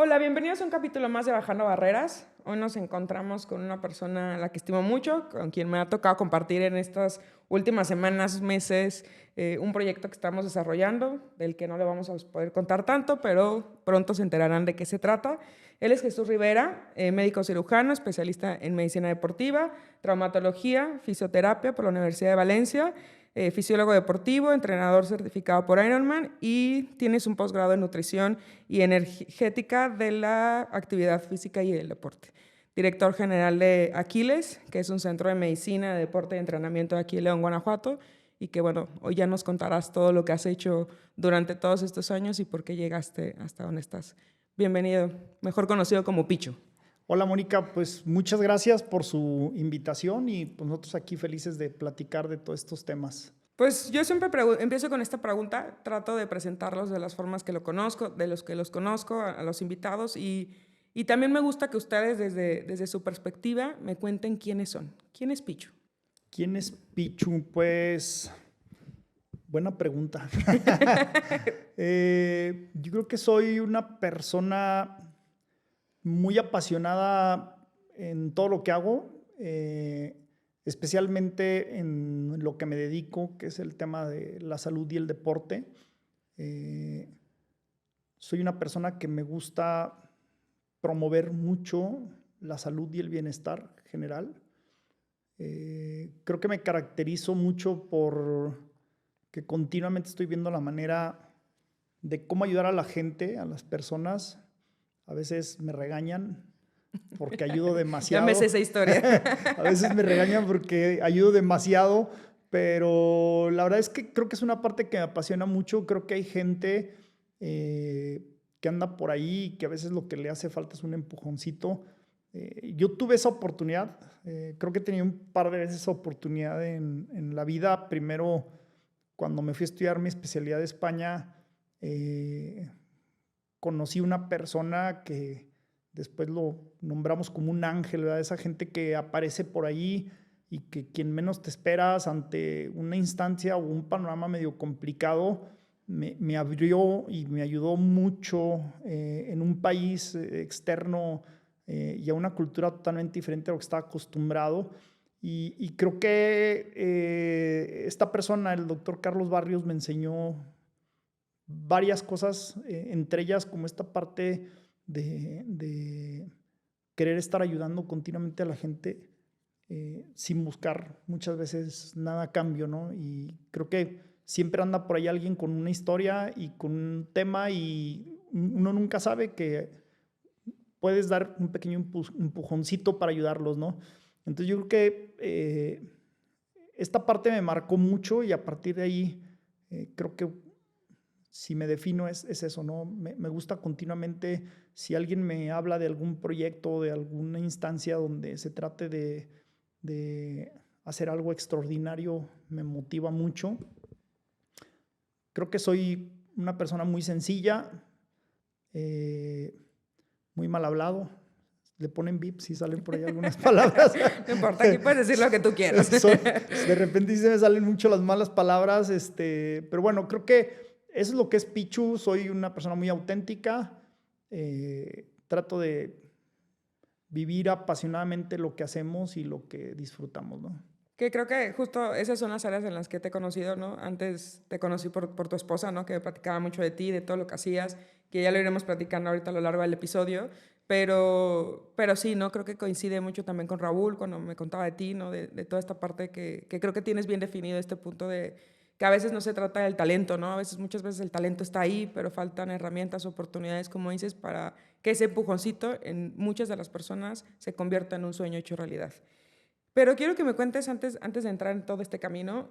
Hola, bienvenidos a un capítulo más de Bajando Barreras. Hoy nos encontramos con una persona a la que estimo mucho, con quien me ha tocado compartir en estas últimas semanas, meses, un proyecto que estamos desarrollando, del que no le vamos a poder contar tanto, pero pronto se enterarán de qué se trata. Él es Jesús Rivera, médico cirujano, especialista en medicina deportiva, traumatología, fisioterapia por la Universidad de Valencia, fisiólogo deportivo, entrenador certificado por Ironman y tienes un posgrado en nutrición y energética de la actividad física y el deporte. Director general de Aquiles, que es un centro de medicina, de deporte y entrenamiento aquí en León, Guanajuato, y que bueno, hoy ya nos contarás todo lo que has hecho durante todos estos años y por qué llegaste hasta donde estás. Bienvenido, mejor conocido como Picho. Hola Mónica, pues muchas gracias por su invitación y pues nosotros aquí felices de platicar de todos estos temas. Pues yo siempre empiezo con esta pregunta, trato de presentarlos de las formas que lo conozco, de los que los conozco, a los invitados y también me gusta que ustedes desde su perspectiva me cuenten quiénes son. ¿Quién es Picho? ¿Quién es Pichu? Pues buena pregunta. Yo creo que soy una persona muy apasionada en todo lo que hago, especialmente en lo que me dedico, que es el tema de la salud y el deporte. Eh, Soy una persona que me gusta promover mucho la salud y el bienestar general. Creo que me caracterizo mucho por que continuamente estoy viendo la manera de cómo ayudar a la gente, a las personas. A veces me regañan porque ayudo Ya me sé demasiado. esa historia. A veces me regañan porque ayudo demasiado, pero la verdad es que creo que es una parte que me apasiona mucho. Creo que hay gente que anda por ahí y que a veces lo que le hace falta es un empujoncito. Yo tuve esa oportunidad, creo que tenía un par de veces esa oportunidad en la vida. Primero, cuando me fui a estudiar mi especialidad de España, conocí una persona que después lo nombramos como un ángel, ¿verdad? Esa gente que aparece por ahí y que quien menos te esperas ante una instancia o un panorama medio complicado, me abrió y me ayudó mucho en un país externo y a una cultura totalmente diferente a lo que estaba acostumbrado. Y creo que esta persona, el doctor Carlos Barrios, me enseñó varias cosas, entre ellas como esta parte de querer estar ayudando continuamente a la gente sin buscar muchas veces nada a cambio, ¿no? Y creo que siempre anda por ahí alguien con una historia y con un tema y uno nunca sabe que puedes dar un pequeño empujoncito para ayudarlos, ¿no? Entonces yo creo que esta parte me marcó mucho y a partir de ahí creo que si me defino es eso, ¿no? Me gusta continuamente, si alguien me habla de algún proyecto, de alguna instancia donde se trate de hacer algo extraordinario, me motiva mucho. Creo que soy una persona muy sencilla, eh, muy mal hablado. Le ponen vips y salen por ahí algunas palabras. No importa, aquí puedes decir lo que tú quieras. De repente sí se me salen mucho las malas palabras, pero bueno, creo que eso es lo que es Pichu. Soy una persona muy auténtica. Trato de vivir apasionadamente lo que hacemos y lo que disfrutamos, ¿no? Que creo que justo esas son las áreas en las que te he conocido, ¿no? Antes te conocí por tu esposa, ¿no? Que me platicaba mucho de ti, de todo lo que hacías, que ya lo iremos platicando ahorita a lo largo del episodio, pero sí, ¿no? Creo que coincide mucho también con Raúl cuando me contaba de ti, ¿no? De toda esta parte que creo que tienes bien definido este punto de que a veces no se trata del talento, ¿no? A veces, muchas veces el talento está ahí, pero faltan herramientas, oportunidades, como dices, para que ese empujoncito en muchas de las personas se convierta en un sueño hecho realidad. Pero quiero que me cuentes antes de entrar en todo este camino,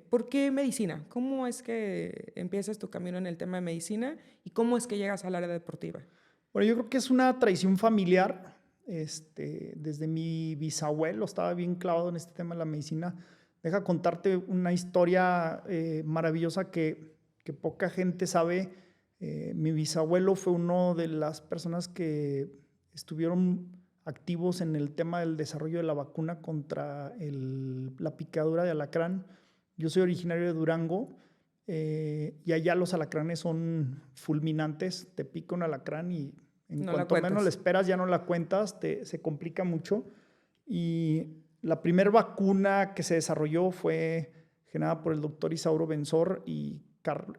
¿por qué medicina? ¿Cómo es que empiezas tu camino en el tema de medicina y cómo es que llegas al área deportiva? Bueno, yo creo que es una tradición familiar. Desde mi bisabuelo estaba bien clavado en este tema de la medicina. Deja contarte una historia maravillosa que poca gente sabe. Mi bisabuelo fue uno de las personas que estuvieron activos en el tema del desarrollo de la vacuna contra la picadura de alacrán. Yo soy originario de Durango y allá los alacranes son fulminantes. Te pica un alacrán y En No la cuanto menos cuentas. la esperas, ya no la cuentas, se complica mucho. Y la primera vacuna que se desarrolló fue generada por el doctor Isauro Benzor y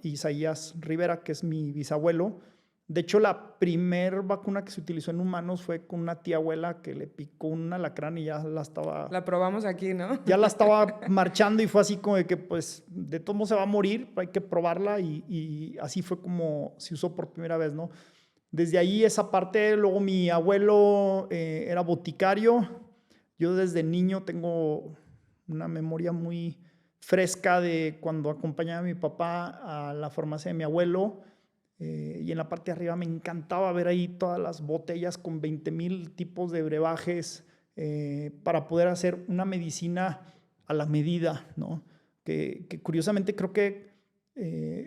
Isaías Rivera, que es mi bisabuelo. De hecho, la primera vacuna que se utilizó en humanos fue con una tía abuela que le picó un alacrán y ya La probamos aquí, ¿no? ya la estaba marchando y fue así como de que, pues, de todo modo se va a morir, hay que probarla y así fue como se usó por primera vez, ¿no? Desde ahí esa parte, luego mi abuelo era boticario. Yo desde niño tengo una memoria muy fresca de cuando acompañaba a mi papá a la farmacia de mi abuelo. Y en la parte de arriba me encantaba ver ahí todas las botellas con 20,000 tipos de brebajes para poder hacer una medicina a la medida, ¿no? Que curiosamente creo que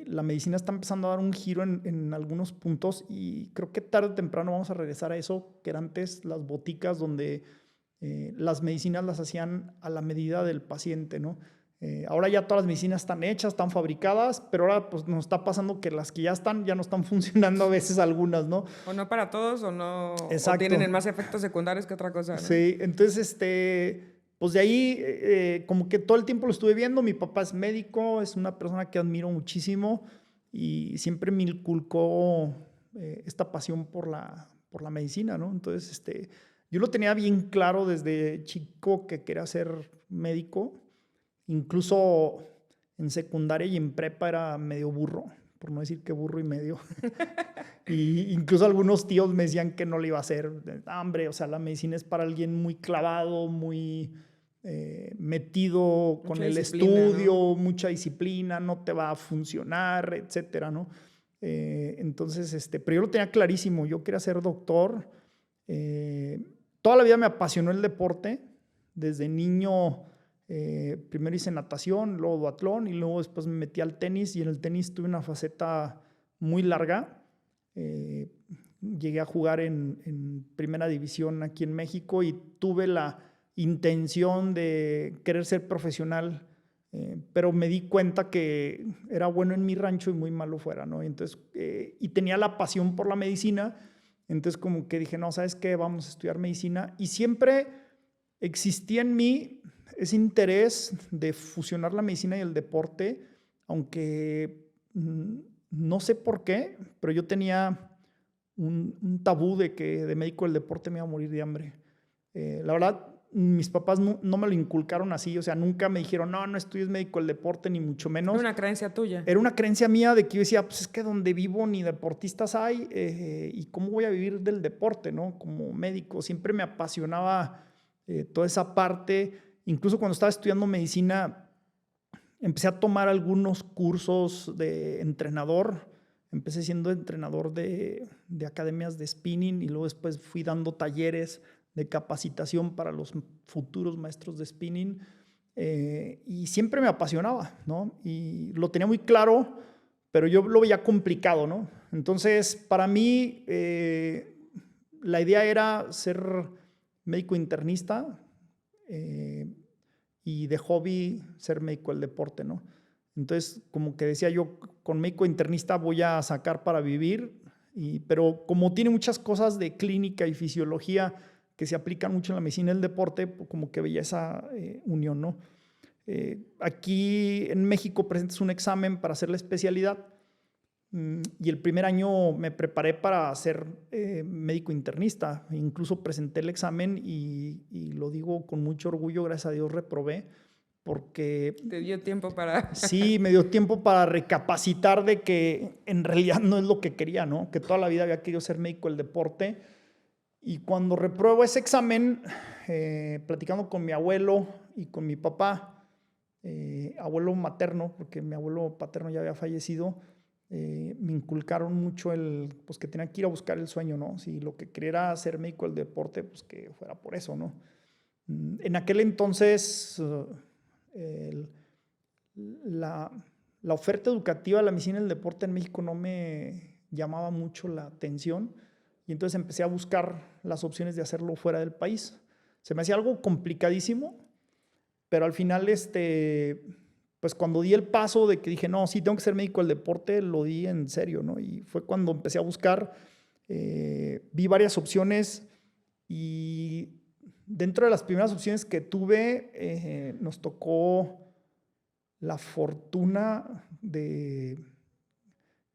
la medicina está empezando a dar un giro en algunos puntos y creo que tarde o temprano vamos a regresar a eso que eran antes las boticas donde las medicinas las hacían a la medida del paciente, ¿no? Ahora ya todas las medicinas están hechas, están fabricadas, pero ahora pues nos está pasando que las que ya no están funcionando a veces algunas, ¿no? O no para todos, o no, Exacto. o tienen más efectos secundarios que otra cosa, ¿no? Sí, entonces, pues de ahí como que todo el tiempo lo estuve viendo. Mi papá es médico, es una persona que admiro muchísimo y siempre me inculcó esta pasión por la medicina, ¿no? Entonces, yo lo tenía bien claro desde chico que quería ser médico. Incluso en secundaria y en prepa era medio burro, por no decir que burro y medio. Y incluso algunos tíos me decían que no le iba a hacer. Hombre, o sea, la medicina es para alguien muy clavado, muy metido con el estudio, ¿no? Mucha disciplina, no te va a funcionar, etcétera, ¿no? Entonces, pero yo lo tenía clarísimo, yo quería ser doctor. Toda la vida me apasionó el deporte. Desde niño, primero hice natación, luego duatlón y luego después me metí al tenis y en el tenis tuve una faceta muy larga. Llegué a jugar en primera división aquí en México y tuve la intención de querer ser profesional, pero me di cuenta que era bueno en mi rancho y muy malo fuera, ¿no? Entonces, y tenía la pasión por la medicina, entonces como que dije, no, ¿sabes qué? Vamos a estudiar medicina. Y siempre existía en mí ese interés de fusionar la medicina y el deporte, aunque no sé por qué, pero yo tenía un tabú de que de médico del deporte me iba a morir de hambre. La verdad, mis papás no me lo inculcaron así, o sea, nunca me dijeron, no estudies médico del deporte, ni mucho menos. Era una creencia tuya. Era una creencia mía de que yo decía, pues es que donde vivo ni deportistas hay, y cómo voy a vivir del deporte, ¿no? Como médico, siempre me apasionaba toda esa parte. Incluso cuando estaba estudiando medicina, empecé a tomar algunos cursos de entrenador. Empecé siendo entrenador de academias de spinning y luego después fui dando talleres de capacitación para los futuros maestros de spinning. Y siempre me apasionaba, ¿no? Y lo tenía muy claro, pero yo lo veía complicado, ¿no? Entonces, para mí, la idea era ser médico internista y de hobby ser médico del deporte, ¿no? Entonces, como que decía yo, con médico internista voy a sacar para vivir, pero como tiene muchas cosas de clínica y fisiología que se aplican mucho en la medicina y el deporte, pues como que veía esa unión, ¿no? Aquí en México presentas un examen para hacer la especialidad y el primer año me preparé para ser médico internista. Incluso presenté el examen y lo digo con mucho orgullo, gracias a Dios reprobé, porque... Te dio tiempo para... Sí, me dio tiempo para recapacitar de que en realidad no es lo que quería, ¿no? Que toda la vida había querido ser médico del deporte. Y cuando repruebo ese examen, platicando con mi abuelo y con mi papá, abuelo materno, porque mi abuelo paterno ya había fallecido, me inculcaron mucho pues que tenía que ir a buscar el sueño, ¿no? Si lo que quería era ser médico del deporte, pues que fuera por eso, ¿no? En aquel entonces, la oferta educativa de la medicina y el deporte en México no me llamaba mucho la atención. Y entonces empecé a buscar las opciones de hacerlo fuera del país. Se me hacía algo complicadísimo, pero al final, pues cuando di el paso de que dije, no, sí tengo que ser médico del deporte, lo di en serio, ¿no? Y fue cuando empecé a buscar Vi varias opciones y dentro de las primeras opciones que tuve, nos tocó la fortuna de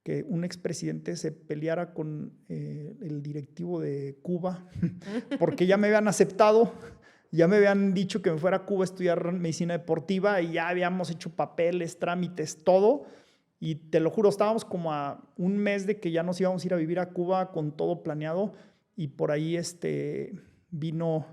que un expresidente se peleara con el directivo de Cuba, porque ya me habían aceptado, ya me habían dicho que me fuera a Cuba a estudiar medicina deportiva y ya habíamos hecho papeles, trámites, todo. Y te lo juro, estábamos como a un mes de que ya nos íbamos a ir a vivir a Cuba con todo planeado y por ahí vino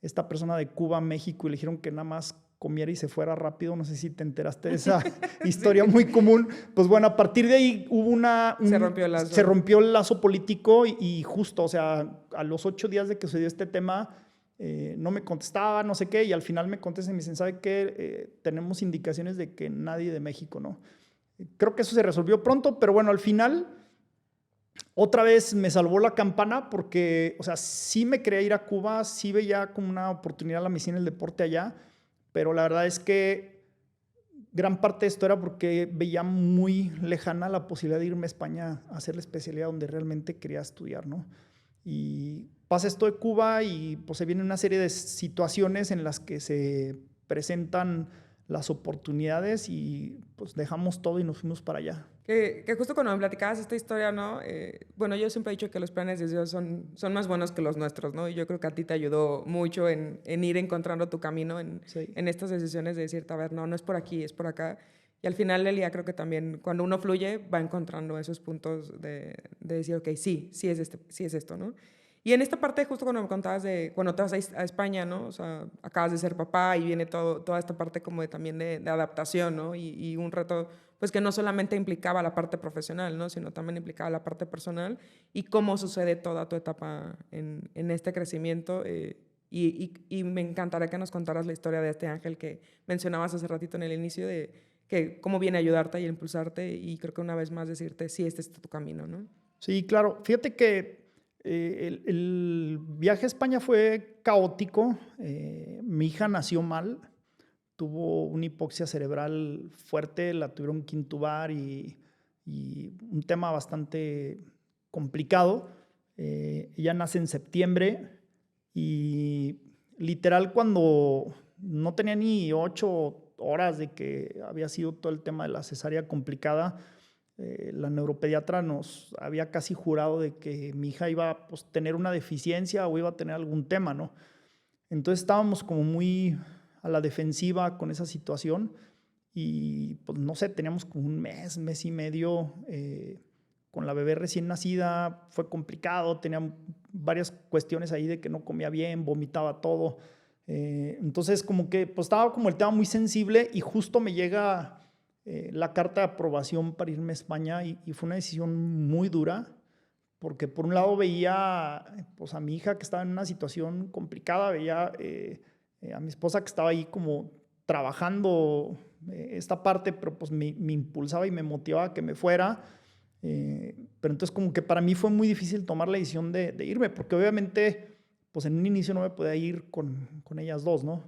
esta persona de Cuba a México y le dijeron que nada más comiera y se fuera rápido. No sé si te enteraste de esa historia muy común. Pues bueno, a partir de ahí hubo se rompió el lazo político y justo, o sea, a los 8 días de que sucedió este tema, no me contestaba, no sé qué, y al final me contestan y me dicen, ¿sabe qué? Tenemos indicaciones de que nadie de México, ¿no? Creo que eso se resolvió pronto, pero bueno, al final otra vez me salvó la campana porque, o sea, sí me quería ir a Cuba, sí veía como una oportunidad la medicina y el deporte allá, pero la verdad es que gran parte de esto era porque veía muy lejana la posibilidad de irme a España a hacer la especialidad donde realmente quería estudiar, ¿no? Y pasa esto de Cuba y pues se viene una serie de situaciones en las que se presentan las oportunidades y pues dejamos todo y nos fuimos para allá. Que justo cuando me platicabas esta historia, ¿no? Bueno, yo siempre he dicho que los planes de Dios son más buenos que los nuestros, ¿no? Y yo creo que a ti te ayudó mucho en ir encontrando tu camino Sí. en estas decisiones de decirte, a ver, no es por aquí, es por acá. Y al final del día creo que también cuando uno fluye va encontrando esos puntos de decir, ok, sí es esto, ¿no? Y en esta parte, justo cuando me contabas de cuando te vas a España, ¿no? O sea, acabas de ser papá y viene toda esta parte como también de adaptación, ¿no? Y un reto, pues que no solamente implicaba la parte profesional, ¿no? Sino también implicaba la parte personal y cómo sucede toda tu etapa en este crecimiento. Y me encantaría que nos contaras la historia de este ángel que mencionabas hace ratito en el inicio, de que cómo viene a ayudarte y a impulsarte y creo que una vez más decirte, sí, este es tu camino, ¿no? Sí, claro. Fíjate que el viaje a España fue caótico. Mi hija nació mal, tuvo una hipoxia cerebral fuerte, la tuvieron que intubar y un tema bastante complicado. Ella nace en septiembre y literal cuando no tenía ni 8 horas de que había sido todo el tema de la cesárea complicada, la neuropediatra nos había casi jurado de que mi hija iba a pues, tener una deficiencia o iba a tener algún tema, ¿no? Entonces estábamos como muy a la defensiva con esa situación y pues no sé, teníamos como un mes y medio con la bebé recién nacida, fue complicado, tenía varias cuestiones ahí de que no comía bien, vomitaba todo. Entonces como que pues estaba como el tema muy sensible y justo me llega la carta de aprobación para irme a España y fue una decisión muy dura porque por un lado veía pues, a mi hija que estaba en una situación complicada, veía a mi esposa que estaba ahí como trabajando esta parte, pero pues me impulsaba y me motivaba a que me fuera. Pero entonces como que para mí fue muy difícil tomar la decisión de irme, porque obviamente pues en un inicio no me podía ir con ellas dos, ¿no?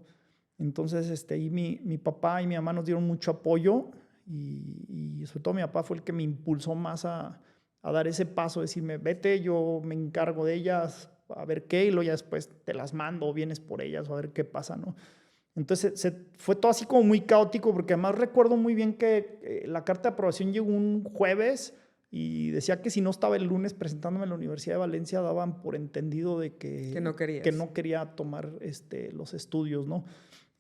Entonces ahí mi papá y mi mamá nos dieron mucho apoyo y sobre todo mi papá fue el que me impulsó más a dar ese paso, decirme, vete, yo me encargo de ellas, a ver qué, y luego ya después te las mando o vienes por ellas o a ver qué pasa, ¿no? Entonces fue todo así como muy caótico, porque además recuerdo muy bien que la carta de aprobación llegó un jueves y decía que si no estaba el lunes presentándome en la Universidad de Valencia, daban por entendido de que no querías. Que no quería tomar los estudios, ¿no?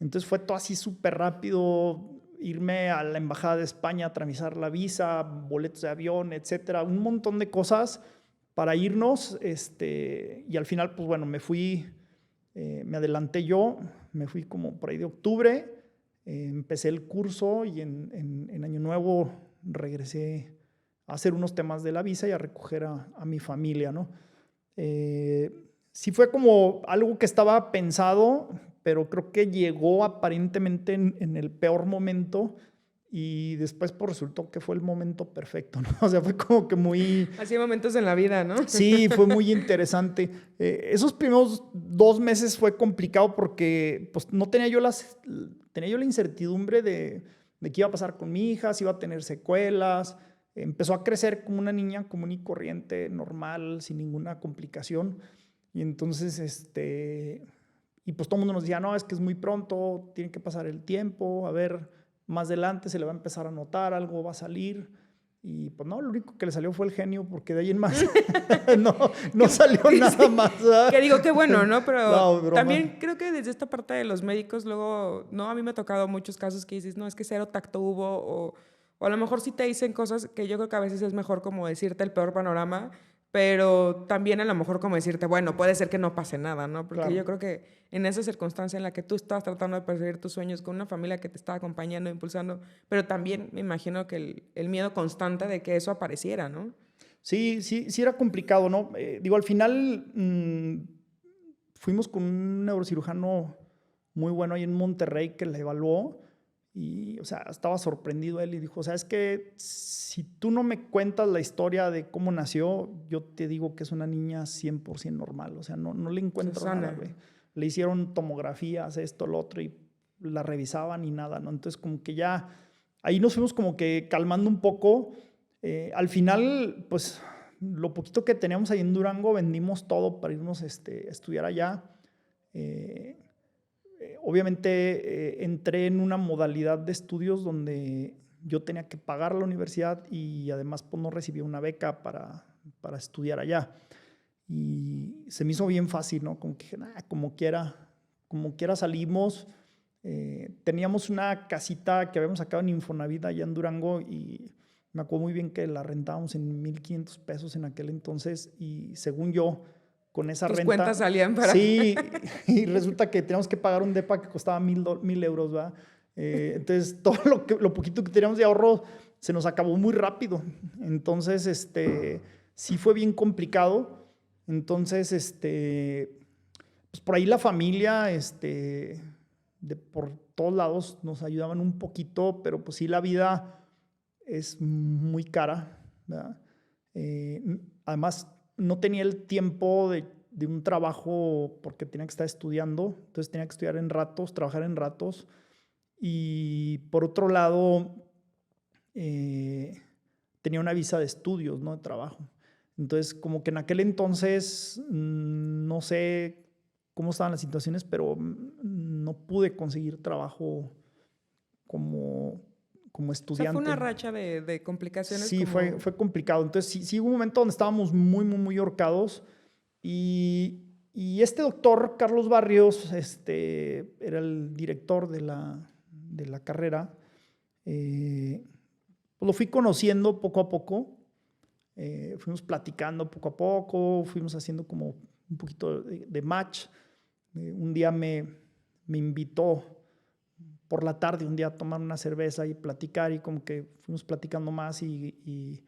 Entonces fue todo así súper rápido, irme a la Embajada de España a tramitar la visa, boletos de avión, etcétera, un montón de cosas para irnos, y al final, pues bueno, me fui, me adelanté yo, me fui como por ahí de octubre, empecé el curso y en Año Nuevo regresé a hacer unos temas de la visa y a recoger a mi familia, ¿no? Sí fue como algo que estaba pensado, pero creo que llegó aparentemente en el peor momento y después pues, resultó que fue el momento perfecto, ¿no? O sea, fue como que muy... Así hay momentos en la vida, ¿no? Sí, fue muy interesante. Esos primeros 2 meses fue complicado porque pues, no tenía yo tenía yo la incertidumbre de qué iba a pasar con mi hija, si iba a tener secuelas. empezó a crecer como una niña común y corriente, normal, sin ninguna complicación. Y entonces, y pues todo el mundo nos decía, no, es que es muy pronto, tiene que pasar el tiempo, a ver, más adelante se le va a empezar a notar, algo va a salir. Y pues no, lo único que le salió fue el genio, porque de ahí en más no salió nada más. Que digo, qué bueno, ¿no? Pero no, también creo que desde esta parte de los médicos, luego, no, a mí me ha tocado muchos casos que dices, no, es que cero tacto hubo, o a lo mejor sí te dicen cosas que yo creo que a veces es mejor como decirte el peor panorama, pero también a lo mejor como decirte, bueno, puede ser que no pase nada, ¿no? Porque Claro. yo creo que en esa circunstancia en la que tú estás tratando de perseguir tus sueños con una familia que te está acompañando, impulsando, pero también me imagino que el miedo constante de que eso apareciera, ¿no? Sí era complicado, ¿no? Digo, al final fuimos con un neurocirujano muy bueno ahí en Monterrey que la evaluó y, o sea, estaba sorprendido él y dijo, o sea, es que si tú no me cuentas la historia de cómo nació, yo te digo que es una niña 100% normal, o sea, no le encuentro nada, güey. Le hicieron tomografías, esto, lo otro, y la revisaban y nada, ¿no? Entonces, como que ya, ahí nos fuimos como que calmando un poco. Al final, pues, lo poquito que teníamos ahí en Durango, vendimos todo para irnos a estudiar allá. Obviamente entré en una modalidad de estudios donde yo tenía que pagar la universidad y además pues, no recibía una beca para estudiar allá. Y se me hizo bien fácil, ¿no? Como que dije, nah, como quiera salimos. Teníamos una casita que habíamos sacado en Infonavit allá en Durango y me acuerdo muy bien que la rentábamos en 1,500 pesos en aquel entonces y según yo, con esa Tus renta... cuentas salían para... Sí, y resulta que teníamos que pagar un depa que costaba 1,000 euros, ¿verdad? Entonces, todo lo poquito que teníamos de ahorro se nos acabó muy rápido. Entonces, sí fue bien complicado. Entonces, pues por ahí la familia, por todos lados nos ayudaban un poquito, pero pues sí la vida es muy cara, ¿verdad? Además, no tenía el tiempo de un trabajo porque tenía que estar estudiando, entonces tenía que estudiar en ratos, trabajar en ratos. Y por otro lado, tenía una visa de estudios, no de trabajo. Entonces, como que en aquel entonces, no sé cómo estaban las situaciones, pero no pude conseguir trabajo como O sea, estudiante. fue una racha de complicaciones. Sí, como... fue complicado. Entonces, sí hubo un momento donde estábamos muy, muy, muy ahorcados. Y este doctor, Carlos Barrios, era el director de la carrera. Pues lo fui conociendo poco a poco. Fuimos platicando poco a poco, fuimos haciendo como un poquito de match. Un día me invitó por la tarde, un día a tomar una cerveza y platicar y como que fuimos platicando más y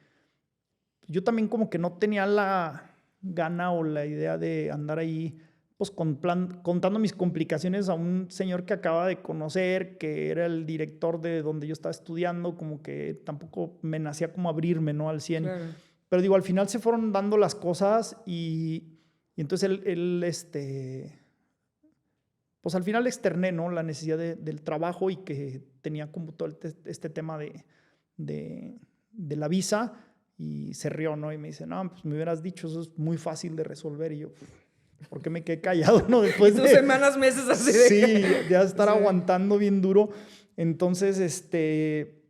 yo también como que no tenía la gana o la idea de andar ahí pues contando mis complicaciones a un señor que acaba de conocer, que era el director de donde yo estaba estudiando, como que tampoco me nacía como abrirme, ¿no? Al 100. Claro. Pero digo, al final se fueron dando las cosas y entonces él pues al final externé, ¿no? La necesidad del trabajo y que tenía como todo este tema de la visa y se rió, ¿no? Y me dice, no, pues me hubieras dicho, eso es muy fácil de resolver. Y yo, ¿por qué me quedé callado, no? Después de semanas, meses así de... Sí, de estar aguantando bien duro. Entonces, él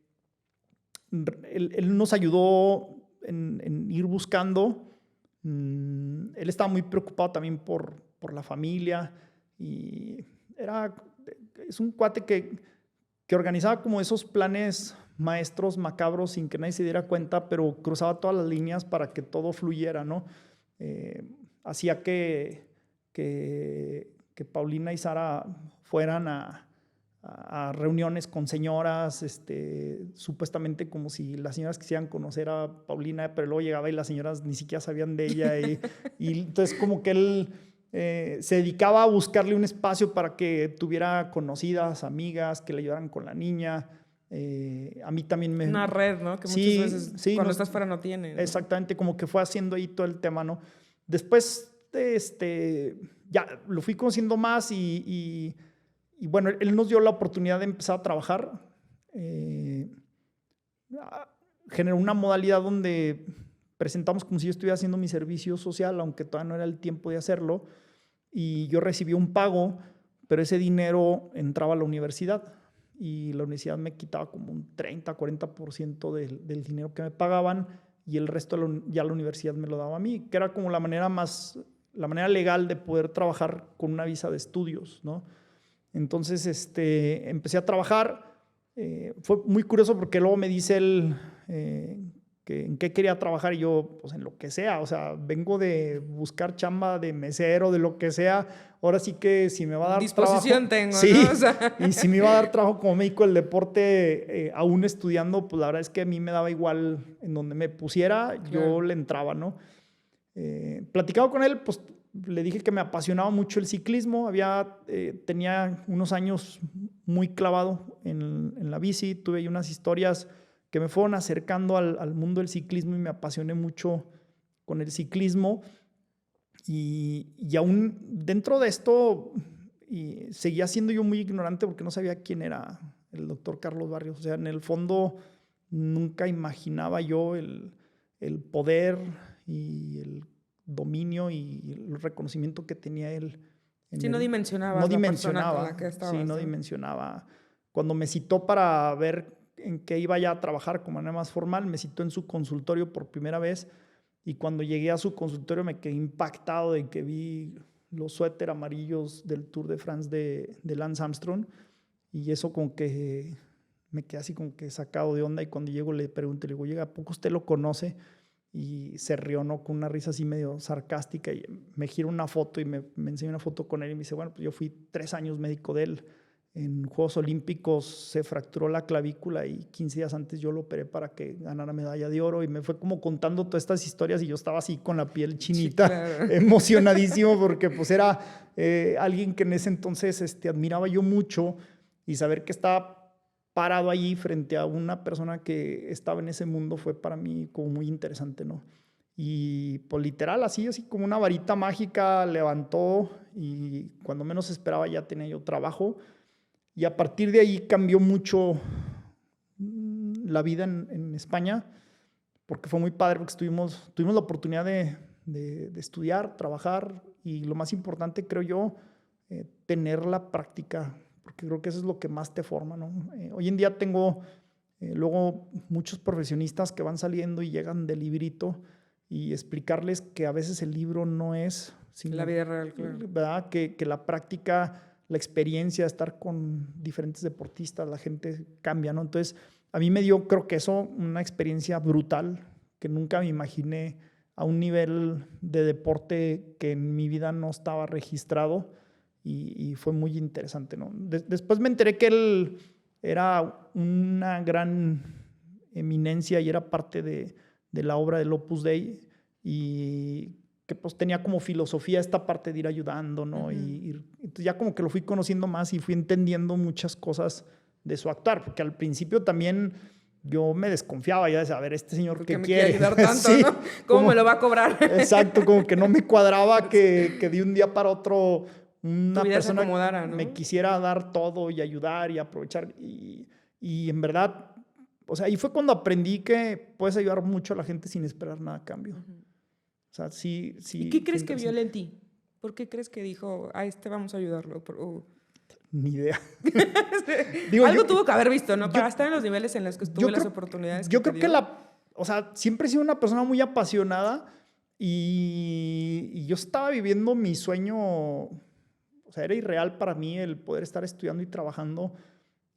nos ayudó en ir buscando. Él estaba muy preocupado también por la familia y es un cuate que organizaba como esos planes maestros macabros sin que nadie se diera cuenta, pero cruzaba todas las líneas para que todo fluyera, ¿no? Hacía que Paulina y Sara fueran a reuniones con señoras, supuestamente como si las señoras quisieran conocer a Paulina, pero luego llegaba y las señoras ni siquiera sabían de ella. Y entonces como que él se dedicaba a buscarle un espacio para que tuviera conocidas, amigas, que le ayudaran con la niña. A mí también me... Una red, ¿no? Que sí, muchas veces sí, cuando estás fuera no tiene, ¿no? Exactamente, como que fue haciendo ahí todo el tema, ¿no? Después, ya lo fui conociendo más y bueno, él nos dio la oportunidad de empezar a trabajar. generó una modalidad donde presentamos como si yo estuviera haciendo mi servicio social, aunque todavía no era el tiempo de hacerlo, y yo recibí un pago, pero ese dinero entraba a la universidad y la universidad me quitaba como un 30-40% del dinero que me pagaban y el resto ya la universidad me lo daba a mí, que era como la manera legal de poder trabajar con una visa de estudios, ¿no? Entonces empecé a trabajar. Fue muy curioso porque luego me dice él que en qué quería trabajar y yo, pues en lo que sea, o sea, vengo de buscar chamba de mesero, de lo que sea, ahora sí que si me va a dar disposición trabajo, tengo, sí, ¿no? O sea, y si me iba a dar trabajo como médico del deporte, aún estudiando, pues la verdad es que a mí me daba igual en donde me pusiera, yo claro. le entraba, ¿no? Platicado con él, pues le dije que me apasionaba mucho el ciclismo, tenía unos años muy clavado en la bici, tuve ahí unas historias que me fueron acercando al mundo del ciclismo y me apasioné mucho con el ciclismo y aún dentro de esto seguía siendo yo muy ignorante porque no sabía quién era el doctor Carlos Barrios, o sea, en el fondo nunca imaginaba yo el poder y el dominio y el reconocimiento que tenía él. Sí, no dimensionabas la persona con la que estabas. Sí, no dimensionaba. Cuando me citó para ver en qué iba ya a trabajar como manera más formal, me citó en su consultorio por primera vez y cuando llegué a su consultorio me quedé impactado de que vi los suéter amarillos del Tour de France de Lance Armstrong y eso como que me quedé así como que sacado de onda y cuando llego le pregunto, le digo, oye, ¿a poco usted lo conoce? Y se rió, ¿no? Con una risa así medio sarcástica y me gira una foto y me enseña una foto con él y me dice, bueno, pues yo fui 3 años médico de él. En Juegos Olímpicos se fracturó la clavícula y 15 días antes yo lo operé para que ganara medalla de oro y me fue como contando todas estas historias y yo estaba así con la piel chinita, sí, claro. Emocionadísimo porque pues era alguien que en ese entonces admiraba yo mucho y saber que estaba parado allí frente a una persona que estaba en ese mundo fue para mí como muy interesante, ¿no? Y pues literal, así como una varita mágica levantó y cuando menos esperaba ya tenía yo trabajo y a partir de ahí cambió mucho la vida en España porque fue muy padre porque tuvimos la oportunidad de estudiar, trabajar y lo más importante creo yo, tener la práctica porque creo que eso es lo que más te forma, ¿no? Hoy en día tengo luego muchos profesionistas que van saliendo y llegan del librito y explicarles que a veces el libro no es sino, la vida real, claro. ¿Verdad? Que la práctica, la experiencia, estar con diferentes deportistas, la gente cambia, ¿no? Entonces, a mí me dio, creo que eso, una experiencia brutal que nunca me imaginé a un nivel de deporte que en mi vida no estaba registrado. Y fue muy interesante, ¿no? Después me enteré que él era una gran eminencia y era parte de la obra del Opus Dei y que pues tenía como filosofía esta parte de ir ayudando, ¿no? Y entonces ya como que lo fui conociendo más y fui entendiendo muchas cosas de su actuar, porque al principio también yo me desconfiaba ya de saber este señor que quiere ayudar tanto, sí, ¿no? ¿Cómo me lo va a cobrar? Exacto, como que no me cuadraba que de un día para otro una persona acomodara, ¿no? me quisiera dar todo y ayudar y aprovechar y en verdad, o sea, ahí fue cuando aprendí que puedes ayudar mucho a la gente sin esperar nada a cambio. O sea, sí. ¿Y qué crees que vio él en ti? ¿Por qué crees que dijo, a vamos a ayudarlo? Ni idea. Digo, algo tuvo que haber visto, ¿no? Para estar en los niveles en los que tuvo las oportunidades. Yo creo que o sea, siempre he sido una persona muy apasionada y yo estaba viviendo mi sueño. O sea, era irreal para mí el poder estar estudiando y trabajando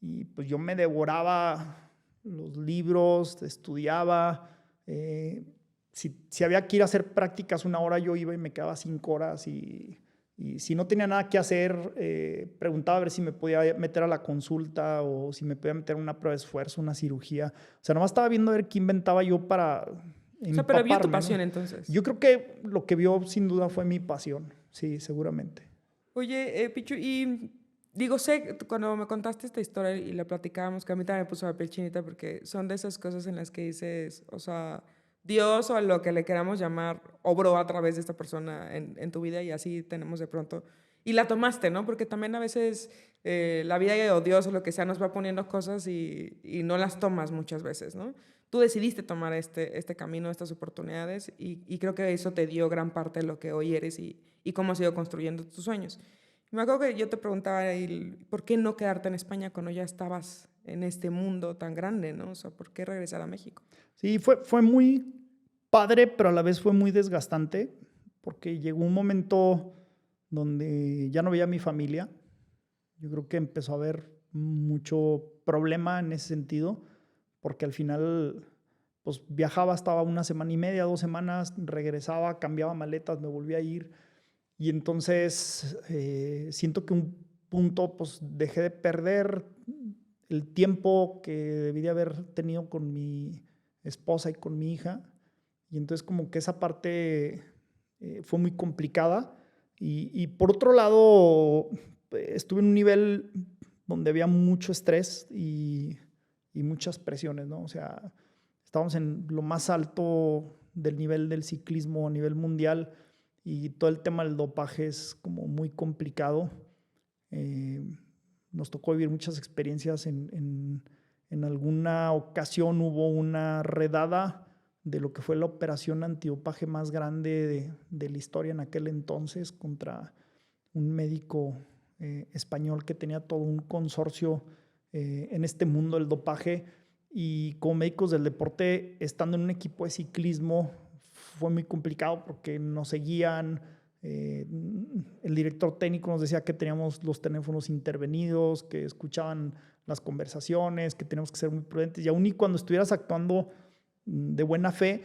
y pues yo me devoraba los libros, estudiaba. Si había que ir a hacer prácticas 1 hora, yo iba y me quedaba 5 horas y si no tenía nada que hacer, preguntaba a ver si me podía meter a la consulta o si me podía meter a una prueba de esfuerzo, una cirugía. O sea, nomás estaba viendo a ver qué inventaba yo para empaparme, o sea, pero vio tu pasión, ¿no? entonces. Yo creo que lo que vio sin duda fue mi pasión, sí, seguramente. Oye, Pichu, y digo, sé, cuando me contaste esta historia y la platicábamos, que a mí también me puso la piel chinita porque son de esas cosas en las que dices, o sea, Dios o a lo que le queramos llamar, obró a través de esta persona en tu vida y así tenemos de pronto y la tomaste, ¿no? Porque también a veces la vida o Dios o lo que sea nos va poniendo cosas y no las tomas muchas veces, ¿no? Tú decidiste tomar este camino, estas oportunidades y creo que eso te dio gran parte de lo que hoy eres y cómo has ido construyendo tus sueños. Me acuerdo que yo te preguntaba, ¿por qué no quedarte en España cuando ya estabas en este mundo tan grande, ¿no? O sea, ¿por qué regresar a México? Sí, fue muy padre, pero a la vez fue muy desgastante, porque llegó un momento donde ya no veía a mi familia. Yo creo que empezó a haber mucho problema en ese sentido, porque al final pues viajaba, estaba una semana y media, 2 semanas, regresaba, cambiaba maletas, me volvía a ir. Y entonces siento que un punto pues dejé de perder el tiempo que debí de haber tenido con mi esposa y con mi hija. Y entonces como que esa parte fue muy complicada. Y por otro lado, estuve en un nivel donde había mucho estrés y muchas presiones, ¿no? O sea, estábamos en lo más alto del nivel del ciclismo a nivel mundial y todo el tema del dopaje es como muy complicado. Eh, Nos tocó vivir muchas experiencias. En alguna ocasión hubo una redada de lo que fue la operación antidopaje más grande de la historia en aquel entonces contra un médico español que tenía todo un consorcio en este mundo del dopaje. Y como médicos del deporte, estando en un equipo de ciclismo, fue muy complicado porque nos seguían. El director técnico nos decía que teníamos los teléfonos intervenidos, que escuchaban las conversaciones, que teníamos que ser muy prudentes. Y aún y cuando estuvieras actuando de buena fe,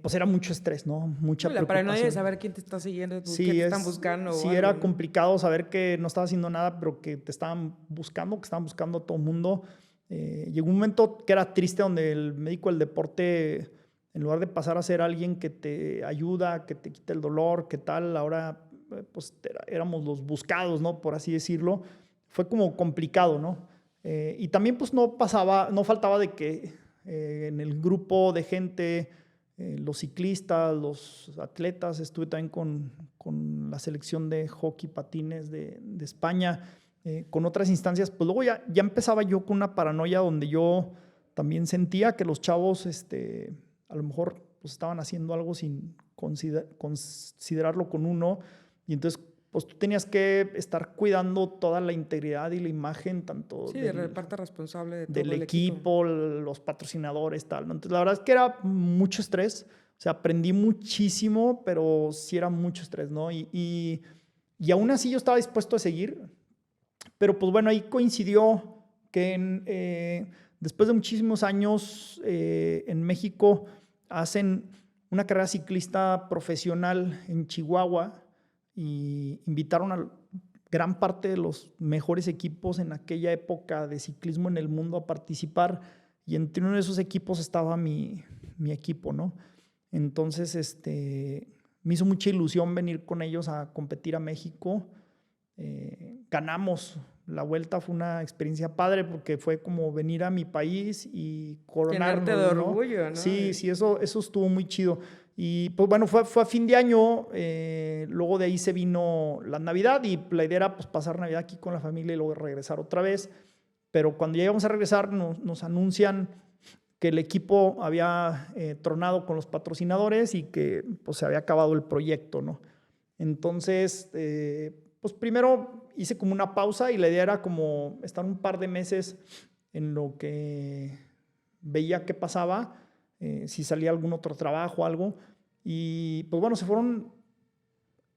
pues era mucho estrés, ¿no? Mucha La paranoia de preocupación. saber quién te está siguiendo, qué Sí, te están buscando o sí algo, era ¿no? complicado saber que no estaba haciendo nada, pero que te estaban buscando, que estaban buscando a todo el mundo. Llegó un momento que era triste donde el médico del deporte, en lugar de pasar a ser alguien que te ayuda, que te quita el dolor, que tal, ahora pues éramos los buscados, ¿no? Por así decirlo. Fue como complicado, ¿no? Y también pues no faltaba de que en el grupo de gente, los ciclistas, los atletas, estuve también con la selección de hockey patines de España, con otras instancias, pues luego ya empezaba yo con una paranoia donde yo también sentía que los chavos a lo mejor pues, estaban haciendo algo sin considerarlo con uno, y entonces pues tú tenías que estar cuidando toda la integridad y la imagen, tanto Sí, de parte responsable de del todo el equipo. equipo, los patrocinadores, tal, ¿no? Entonces, la verdad es que era mucho estrés. O sea, aprendí muchísimo, pero sí era mucho estrés, ¿no? Y aún así yo estaba dispuesto a seguir. Pero pues bueno, ahí coincidió que después de muchísimos años en México hacen una carrera ciclista profesional en Chihuahua y invitaron a gran parte de los mejores equipos en aquella época de ciclismo en el mundo a participar, y entre uno de esos equipos estaba mi equipo, ¿no? Entonces, me hizo mucha ilusión venir con ellos a competir a México. Ganamos la vuelta, fue una experiencia padre porque fue como venir a mi país y Llenarte de coronarnos, ¿no? orgullo, ¿no? Sí, sí, eso estuvo muy chido. Y pues bueno, fue a fin de año, luego de ahí se vino la Navidad y la idea era pues pasar Navidad aquí con la familia y luego regresar otra vez. Pero cuando ya íbamos a regresar nos anuncian que el equipo había tronado con los patrocinadores y que pues se había acabado el proyecto, ¿no? Entonces, pues primero hice como una pausa y la idea era como estar un par de meses en lo que veía qué pasaba, si salía algún otro trabajo o algo. Y pues bueno, se fueron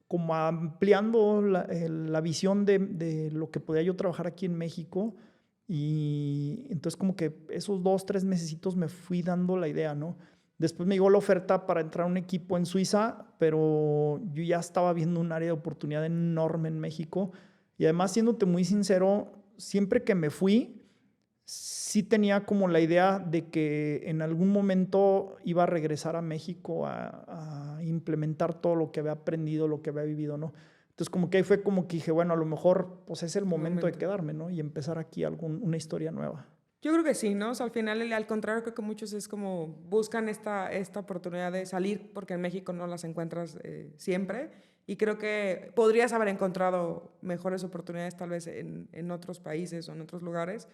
como ampliando la visión de lo que podía yo trabajar aquí en México. Y entonces como que esos 2, 3 mesecitos me fui dando la idea, ¿no? Después me llegó la oferta para entrar a un equipo en Suiza, pero yo ya estaba viendo un área de oportunidad enorme en México. Y además, siéndote muy sincero, siempre que me fui, sí tenía como la idea de que en algún momento iba a regresar a México a implementar todo lo que había aprendido, lo que había vivido, ¿no? Entonces como que ahí fue como que dije, bueno, a lo mejor pues es el momento de quedarme, ¿no? Y empezar aquí una historia nueva. Yo creo que sí, ¿no? O sea, al final, al contrario, creo que muchos es como buscan esta oportunidad de salir porque en México no las encuentras siempre y creo que podrías haber encontrado mejores oportunidades tal vez en otros países o en otros lugares,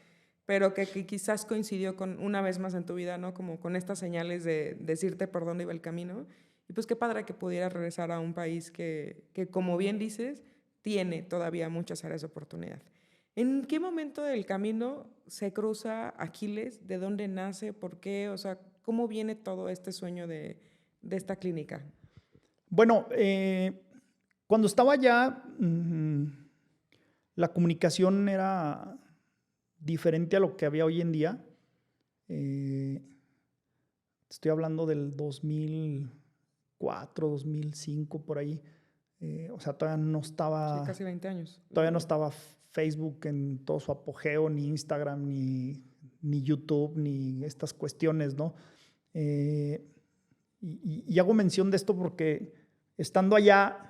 pero que quizás coincidió con una vez más en tu vida, ¿no? Como con estas señales de decirte por dónde iba el camino. Y pues qué padre que pudieras regresar a un país que como bien dices, tiene todavía muchas áreas de oportunidad. ¿En qué momento del camino se cruza Aquiles? ¿De dónde nace? ¿Por qué? O sea, ¿cómo viene todo este sueño de esta clínica? Bueno, cuando estaba allá, la comunicación era diferente a lo que había hoy en día. Eh, Estoy hablando del 2004, 2005, por ahí. O sea, Sí, casi 20 años. todavía no estaba Facebook en todo su apogeo, ni Instagram, ni YouTube, ni estas cuestiones, ¿no? Y hago mención de esto porque estando allá,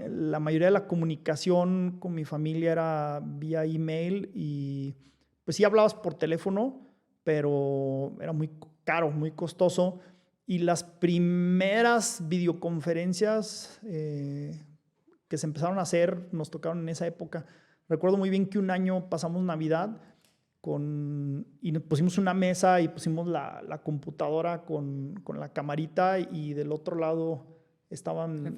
la mayoría de la comunicación con mi familia era vía email y pues sí hablabas por teléfono, pero era muy caro, muy costoso. Y las primeras videoconferencias que se empezaron a hacer nos tocaron en esa época. Recuerdo muy bien que un año pasamos Navidad y pusimos una mesa y pusimos la computadora con la camarita y del otro lado estaban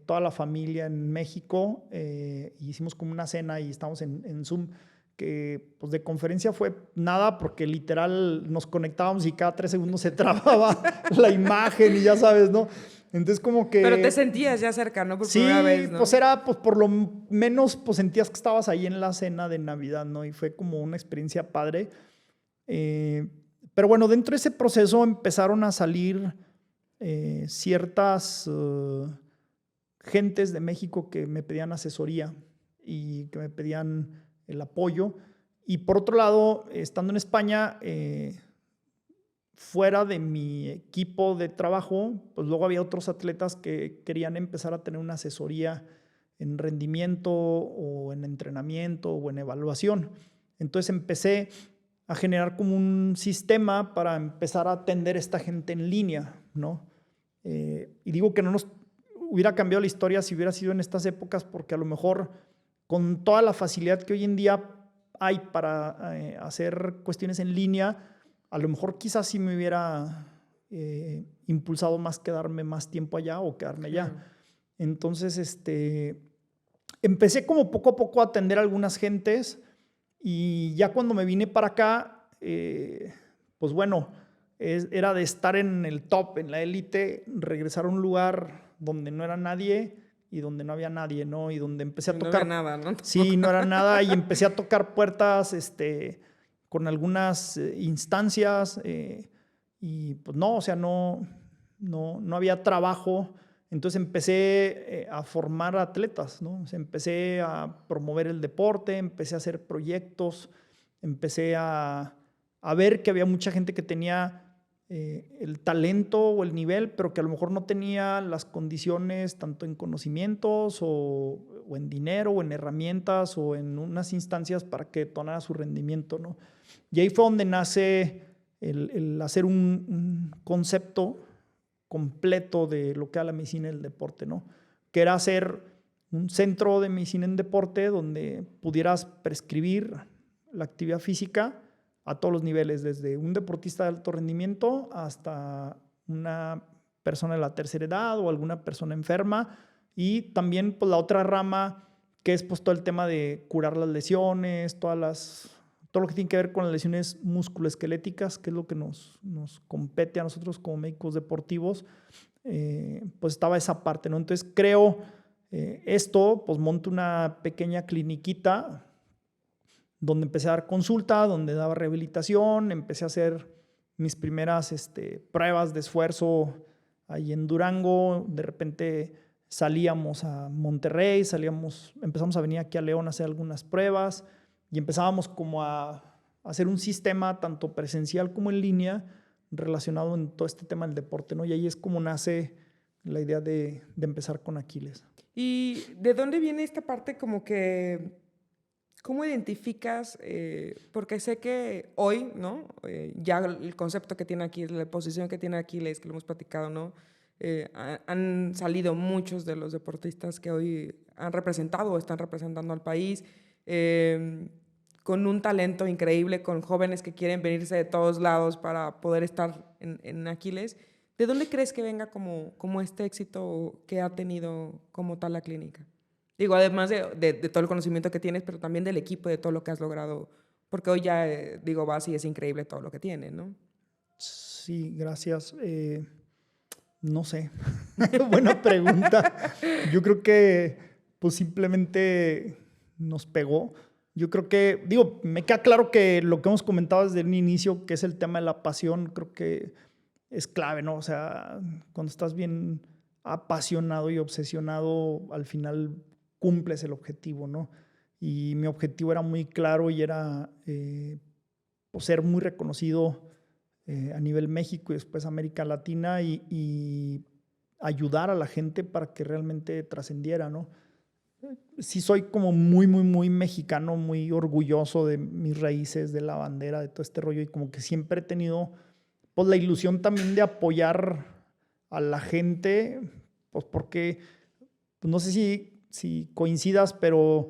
toda la familia en México y hicimos como una cena y estábamos en Zoom, que pues de conferencia fue nada porque literal nos conectábamos y cada 3 segundos se trababa la imagen y ya sabes, ¿no? Entonces como que... Pero te sentías ya cerca, ¿no? Por Sí, primera vez, ¿no? pues era, pues por lo menos, pues sentías que estabas ahí en la cena de Navidad, ¿no? Y fue como una experiencia padre. Pero bueno, dentro de ese proceso empezaron a salir ciertas gentes de México que me pedían asesoría y que me pedían el apoyo. Y por otro lado, estando en España, fuera de mi equipo de trabajo, pues luego había otros atletas que querían empezar a tener una asesoría en rendimiento o en entrenamiento o en evaluación. Entonces empecé a generar como un sistema para empezar a atender a esta gente en línea, ¿no? Y digo que no nos hubiera cambiado la historia si hubiera sido en estas épocas, porque a lo mejor con toda la facilidad que hoy en día hay para hacer cuestiones en línea, a lo mejor quizás sí me hubiera impulsado más quedarme más tiempo allá o quedarme allá. Entonces, empecé como poco a poco a atender a algunas gentes y ya cuando me vine para acá, pues bueno, era de estar en el top, en la élite, regresar a un lugar donde no era nadie y donde no había nadie, ¿no? Y donde empecé a tocar... No era nada, ¿no? Sí, no era nada y empecé a tocar puertas, con algunas instancias y pues no, o sea, no había trabajo. Entonces empecé a formar atletas, ¿no? O sea, empecé a promover el deporte, empecé a hacer proyectos, empecé a ver que había mucha gente que tenía el talento o el nivel, pero que a lo mejor no tenía las condiciones tanto en conocimientos o en dinero o en herramientas o en unas instancias para que detonara su rendimiento, ¿no? Y ahí fue donde nace el hacer un concepto completo de lo que era la medicina y el deporte, ¿no? Que era hacer un centro de medicina en deporte donde pudieras prescribir la actividad física a todos los niveles, desde un deportista de alto rendimiento hasta una persona de la tercera edad o alguna persona enferma, y también pues la otra rama que es pues todo el tema de curar las lesiones, todo lo que tiene que ver con las lesiones musculoesqueléticas, que es lo que nos compete a nosotros como médicos deportivos, pues estaba esa parte, ¿no? Entonces creo esto, pues monto una pequeña cliniquita donde empecé a dar consulta, donde daba rehabilitación, empecé a hacer mis primeras pruebas de esfuerzo ahí en Durango. De repente salíamos a Monterrey, empezamos a venir aquí a León a hacer algunas pruebas y empezábamos como a hacer un sistema tanto presencial como en línea relacionado en todo este tema del deporte, ¿no? Y ahí es como nace la idea de empezar con Aquiles. ¿Y de dónde viene esta parte como que... ¿Cómo identificas? Porque sé que hoy, ¿no? Ya el concepto que tiene Aquiles, la posición que tiene Aquiles, que lo hemos platicado, ¿no? Han salido muchos de los deportistas que hoy han representado o están representando al país, con un talento increíble, con jóvenes que quieren venirse de todos lados para poder estar en Aquiles. ¿De dónde crees que venga como este éxito que ha tenido como tal la clínica? Digo, además de todo el conocimiento que tienes, pero también del equipo, de todo lo que has logrado, porque hoy ya, digo, vas y es increíble todo lo que tiene, ¿no? Sí, gracias. No sé. Buena pregunta. Yo creo que pues simplemente nos pegó. Yo creo que, digo, me queda claro que lo que hemos comentado desde el inicio, que es el tema de la pasión, creo que es clave, ¿no? O sea, cuando estás bien apasionado y obsesionado, al final cumples el objetivo, ¿no? Y mi objetivo era muy claro y era pues, ser muy reconocido a nivel México y después América Latina y ayudar a la gente para que realmente trascendiera, ¿no? Sí soy como muy, muy, muy mexicano, muy orgulloso de mis raíces, de la bandera, de todo este rollo y como que siempre he tenido pues la ilusión también de apoyar a la gente, pues porque pues no sé si coincidas, pero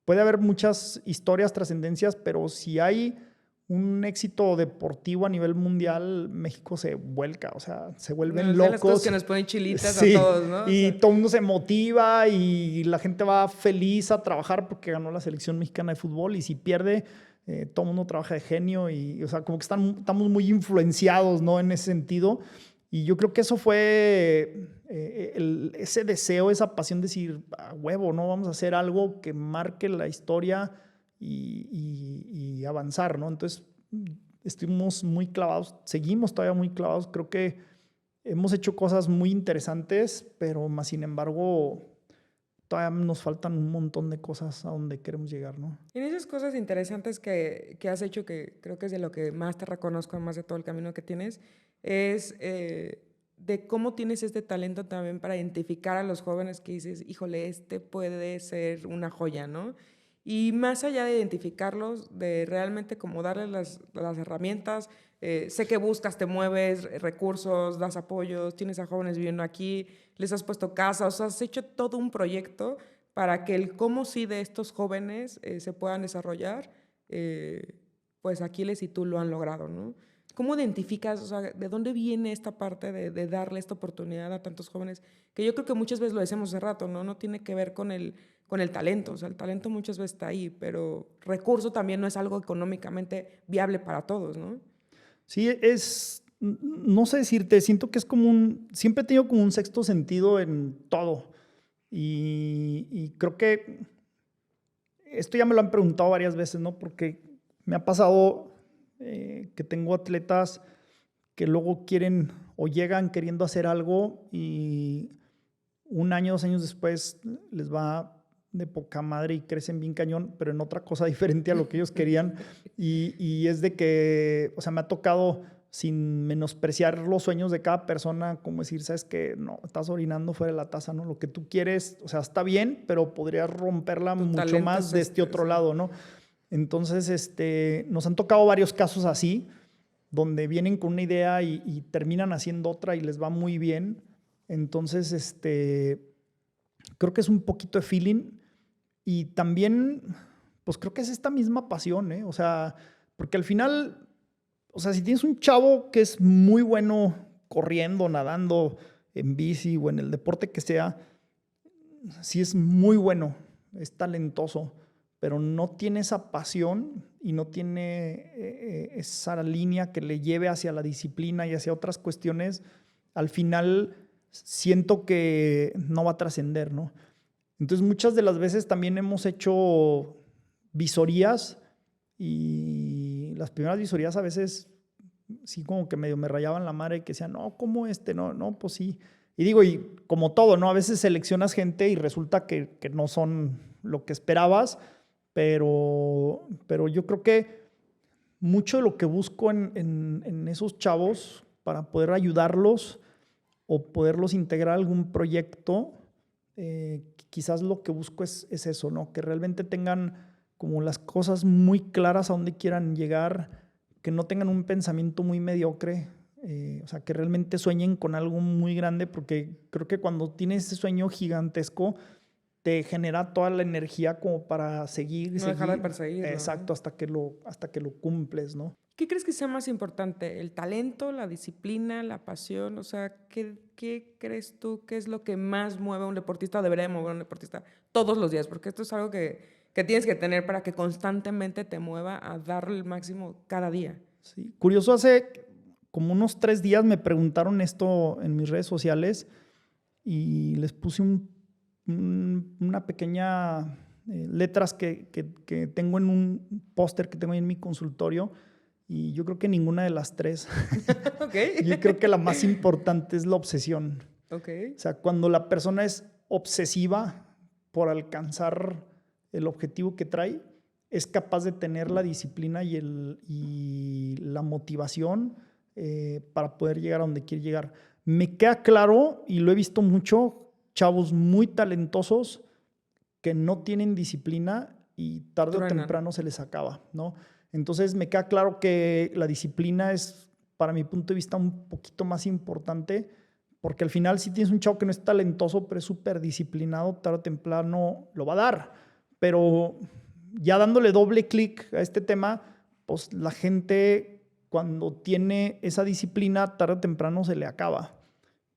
puede haber muchas historias, trascendencias, pero si hay un éxito deportivo a nivel mundial, México se vuelca, o sea, se vuelven No, de las cosas locos. que nos ponen chilitas Sí, a todos, ¿no? O y sea, todo el mundo se motiva y la gente va feliz a trabajar porque ganó la selección mexicana de fútbol y si pierde, todo el mundo trabaja de genio y, o sea, como que estamos muy influenciados, ¿no? En ese sentido. Y yo creo que eso fue ese deseo, esa pasión de decir, a huevo, ¿no? Vamos a hacer algo que marque la historia y avanzar, ¿no? Entonces, estuvimos muy clavados, seguimos todavía muy clavados. Creo que hemos hecho cosas muy interesantes, pero más sin embargo, todavía nos faltan un montón de cosas a donde queremos llegar, ¿no? en esas cosas interesantes que has hecho, que creo que es de lo que más te reconozco, además de todo el camino que tienes, es de cómo tienes este talento también para identificar a los jóvenes que dices, híjole, este puede ser una joya, ¿no? Y más allá de identificarlos, de realmente como darles las herramientas, sé que buscas, te mueves, recursos, das apoyos, tienes a jóvenes viviendo aquí, les has puesto casa, o sea, has hecho todo un proyecto para que el cómo sí de estos jóvenes se puedan desarrollar, pues Aquiles y tú lo han logrado, ¿no? ¿Cómo identificas, o sea, de dónde viene esta parte de darle esta oportunidad a tantos jóvenes? Que yo creo que muchas veces lo decimos hace rato, ¿no? No tiene que ver con el talento, o sea, el talento muchas veces está ahí, pero recurso también no es algo económicamente viable para todos, ¿no? Sí, no sé decirte, siento que es como siempre he tenido como un sexto sentido en todo. Y creo que esto ya me lo han preguntado varias veces, ¿no? Porque me ha pasado que tengo atletas que luego quieren o llegan queriendo hacer algo y un año, 2 años después les va de poca madre y crecen bien cañón, pero en otra cosa diferente a lo que ellos querían. Y es de que, o sea, me ha tocado, sin menospreciar los sueños de cada persona, como decir, sabes que no, estás orinando fuera de la taza, ¿no? Lo que tú quieres, o sea, está bien, pero podrías romperla Tu mucho talento más es de este otro sí. lado, ¿no? Entonces, nos han tocado varios casos así, donde vienen con una idea y terminan haciendo otra y les va muy bien. Entonces, creo que es un poquito de feeling y también, pues creo que es esta misma pasión, ¿eh? O sea, porque al final, o sea, si tienes un chavo que es muy bueno corriendo, nadando, en bici o en el deporte que sea, sí es muy bueno, es talentoso, pero no tiene esa pasión y no tiene esa línea que le lleve hacia la disciplina y hacia otras cuestiones, al final siento que no va a trascender, ¿no? Entonces muchas de las veces también hemos hecho visorías y las primeras visorías a veces sí como que medio me rayaban la madre que decían, no, ¿cómo No, no, pues sí. Y digo, y como todo, ¿no? A veces seleccionas gente y resulta que no son lo que esperabas, pero yo creo que mucho de lo que busco en esos chavos para poder ayudarlos o poderlos integrar a algún proyecto, quizás lo que busco es eso, ¿no? Que realmente tengan como las cosas muy claras a dónde quieran llegar, que no tengan un pensamiento muy mediocre, O sea, que realmente sueñen con algo muy grande, porque creo que cuando tienes ese sueño gigantesco, te genera toda la energía como para seguir y No dejar de seguir. perseguirlo, Exacto, ¿no? hasta que lo cumples, ¿no? ¿Qué crees que sea más importante? ¿El talento, la disciplina, la pasión? O sea, ¿qué crees tú que es lo que más mueve a un deportista o debería mover a un deportista todos los días? Porque esto es algo que tienes que tener para que constantemente te mueva a darle el máximo cada día. Sí. Curioso, hace como unos 3 días me preguntaron esto en mis redes sociales y les puse una pequeña letras que tengo en un póster que tengo ahí en mi consultorio, y yo creo que ninguna de las tres. Ok. Yo creo que la más importante es la obsesión. Ok. O sea, cuando la persona es obsesiva por alcanzar el objetivo que trae, es capaz de tener la disciplina y la motivación para poder llegar a donde quiere llegar. Me queda claro, y lo he visto mucho, chavos muy talentosos que no tienen disciplina y tarde o Truenan. temprano se les acaba, ¿no? Entonces me queda claro que la disciplina es, para mi punto de vista, un poquito más importante, porque al final si tienes un chavo que no es talentoso, pero es súper disciplinado, tarde o temprano lo va a dar. Pero ya dándole doble clic a este tema, pues la gente cuando tiene esa disciplina, tarde o temprano se le acaba.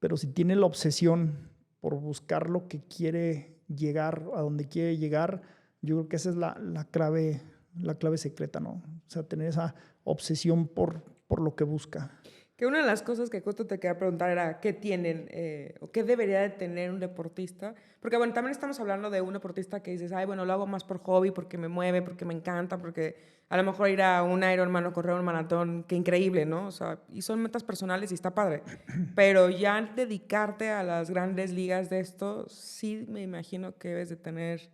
Pero si tiene la obsesión por buscar lo que quiere llegar, a donde quiere llegar, yo creo que esa es la clave secreta, ¿no? O sea, tener esa obsesión por lo que busca. Que una de las cosas que justo te quería preguntar era qué tienen o qué debería de tener un deportista. Porque bueno, también estamos hablando de un deportista que dices, ay, bueno, lo hago más por hobby, porque me mueve, porque me encanta, porque a lo mejor ir a un Ironman o correr un maratón, qué increíble, ¿no? O sea, y son metas personales y está padre. Pero ya dedicarte a las grandes ligas de esto, sí me imagino que debes de tener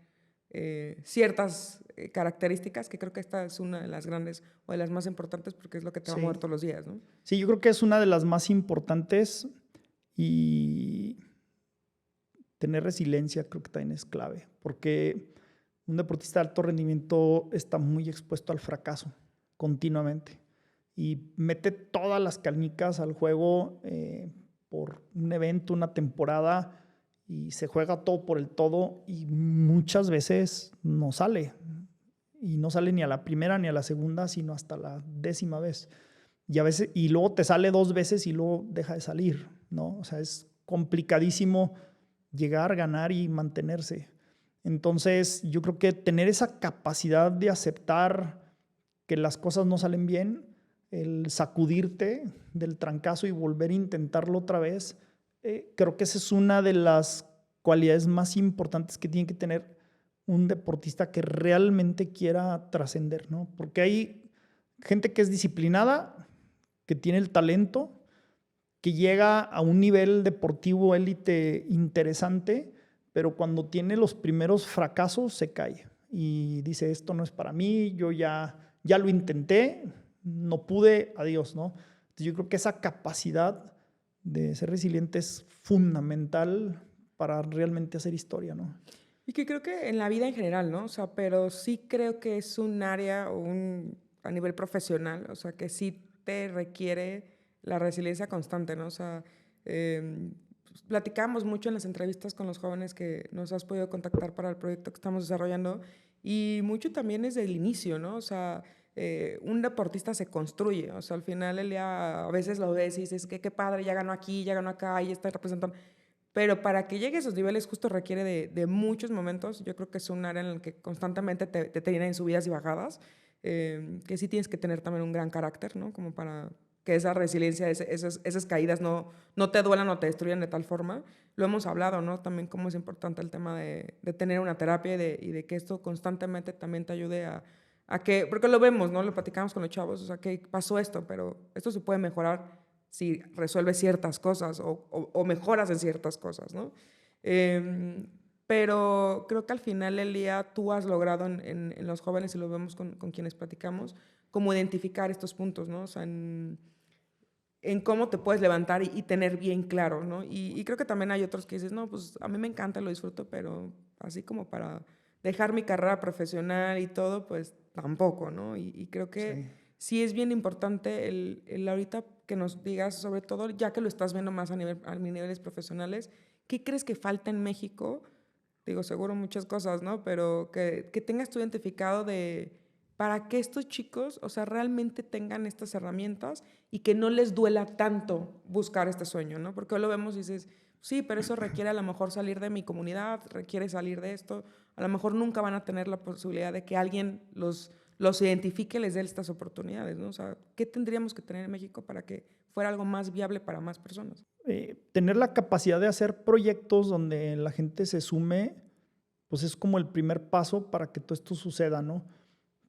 ciertas características, que creo que esta es una de las grandes o de las más importantes porque es lo que te va a mover Sí. todos los días, ¿no? Sí, yo creo que es una de las más importantes, y tener resiliencia creo que también es clave, porque un deportista de alto rendimiento está muy expuesto al fracaso continuamente y mete todas las canicas al juego por un evento, una temporada, y se juega todo por el todo y muchas veces no sale. Y no sale ni a la primera ni a la segunda, sino hasta la 10ª vez. Y a veces, y luego te sale 2 veces y luego deja de salir, ¿no? O sea, es complicadísimo llegar, ganar y mantenerse. Entonces, yo creo que tener esa capacidad de aceptar que las cosas no salen bien, el sacudirte del trancazo y volver a intentarlo otra vez, creo que esa es una de las cualidades más importantes que tiene que tener un deportista que realmente quiera trascender, ¿no? Porque hay gente que es disciplinada, que tiene el talento, que llega a un nivel deportivo élite interesante, pero cuando tiene los primeros fracasos se cae y dice, esto no es para mí, yo ya lo intenté, no pude, adiós, ¿no? Entonces yo creo que esa capacidad de ser resiliente es fundamental para realmente hacer historia, ¿no? Y que creo que en la vida en general, ¿no? O sea, pero sí creo que es un área a nivel profesional, o sea, que sí te requiere la resiliencia constante, ¿no? O sea, platicamos mucho en las entrevistas con los jóvenes que nos has podido contactar para el proyecto que estamos desarrollando y mucho también es del inicio, ¿no? O sea, un deportista se construye, o sea, al final el día a veces lo ves y dices que qué padre, ya ganó aquí, ya ganó acá, y está representando. Pero para que llegue a esos niveles justo requiere de muchos momentos. Yo creo que es un área en el que constantemente te tienen subidas y bajadas, que sí tienes que tener también un gran carácter, ¿no? Como para que esa resiliencia, esas caídas no te duelan o te destruyan de tal forma. Lo hemos hablado, ¿no? También cómo es importante el tema de tener una terapia y de que esto constantemente también te ayude a que, porque lo vemos, ¿no? Lo platicamos con los chavos, o sea, que pasó esto, pero esto se puede mejorar si resuelves ciertas cosas o mejoras en ciertas cosas, ¿no? Pero creo que al final del día tú has logrado en los jóvenes, y lo vemos con quienes platicamos, como identificar estos puntos, ¿no? O sea, en cómo te puedes levantar y tener bien claro, ¿no? Y creo que también hay otros que dices, no, pues a mí me encanta, lo disfruto, pero así como para dejar mi carrera profesional y todo, pues tampoco, ¿no? Y creo que Sí. sí es bien importante el ahorita que nos digas, sobre todo, ya que lo estás viendo más a niveles profesionales, ¿qué crees que falta en México? Digo, seguro muchas cosas, ¿no? Pero que tengas tú identificado para que estos chicos, o sea, realmente tengan estas herramientas y que no les duela tanto buscar este sueño, ¿no? Porque hoy lo vemos y dices, sí, pero eso requiere a lo mejor salir de mi comunidad, requiere salir de esto. A lo mejor nunca van a tener la posibilidad de que alguien los identifique y les dé estas oportunidades, ¿no? O sea, ¿qué tendríamos que tener en México para que fuera algo más viable para más personas? Tener la capacidad de hacer proyectos donde la gente se sume, pues es como el primer paso para que todo esto suceda, ¿no?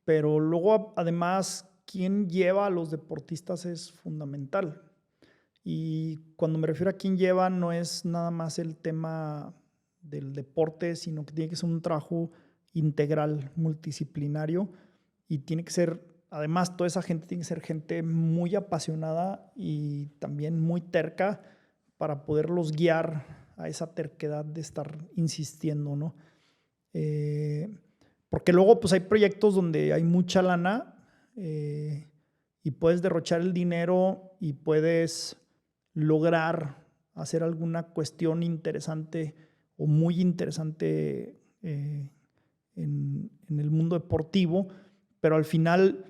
Pero luego, además, quién lleva a los deportistas es fundamental. Y cuando me refiero a quién lleva, no es nada más el tema del deporte, sino que tiene que ser un trabajo integral, multidisciplinario, y tiene que ser, además, toda esa gente tiene que ser gente muy apasionada y también muy terca para poderlos guiar a esa terquedad de estar insistiendo, ¿no? Porque luego pues hay proyectos donde hay mucha lana y puedes derrochar el dinero y puedes lograr hacer alguna cuestión interesante o muy interesante en el mundo deportivo, pero al final,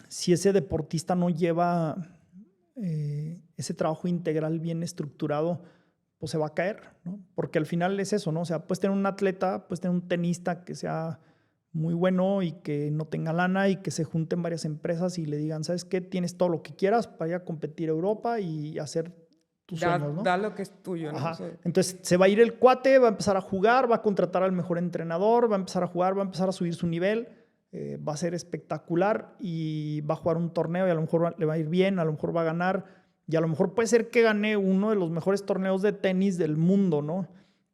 si ese deportista no lleva ese trabajo integral bien estructurado, pues se va a caer, ¿no? Porque al final es eso, ¿no? O sea, puedes tener un atleta, puedes tener un tenista que sea muy bueno y que no tenga lana y que se junten varias empresas y le digan, ¿sabes qué? Tienes todo lo que quieras para ir a competir a Europa y hacer tus sueños, ¿no? Da lo que es tuyo, ¿no? Ajá. O sea, Entonces se va a ir el cuate, va a empezar a jugar, va a contratar al mejor entrenador, va a empezar a jugar, va a empezar a subir su nivel, va a ser espectacular y va a jugar un torneo y a lo mejor le va a ir bien, a lo mejor va a ganar y a lo mejor puede ser que gane uno de los mejores torneos de tenis del mundo, ¿no?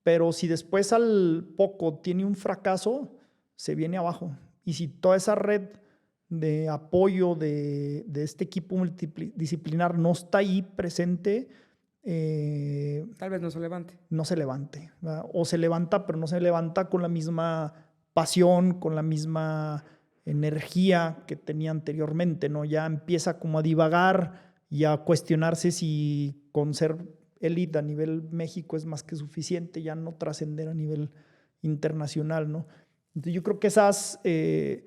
Pero si después al poco tiene un fracaso, se viene abajo. Y si toda esa red de apoyo de este equipo multidisciplinar no está ahí presente, tal vez no se levante. no se levante, ¿verdad? O se levanta, pero no se levanta con la misma pasión, con la misma energía que tenía anteriormente, ¿no? Ya empieza como a divagar y a cuestionarse si con ser élite a nivel México es más que suficiente, ya no trascender a nivel internacional, ¿no? Entonces yo creo que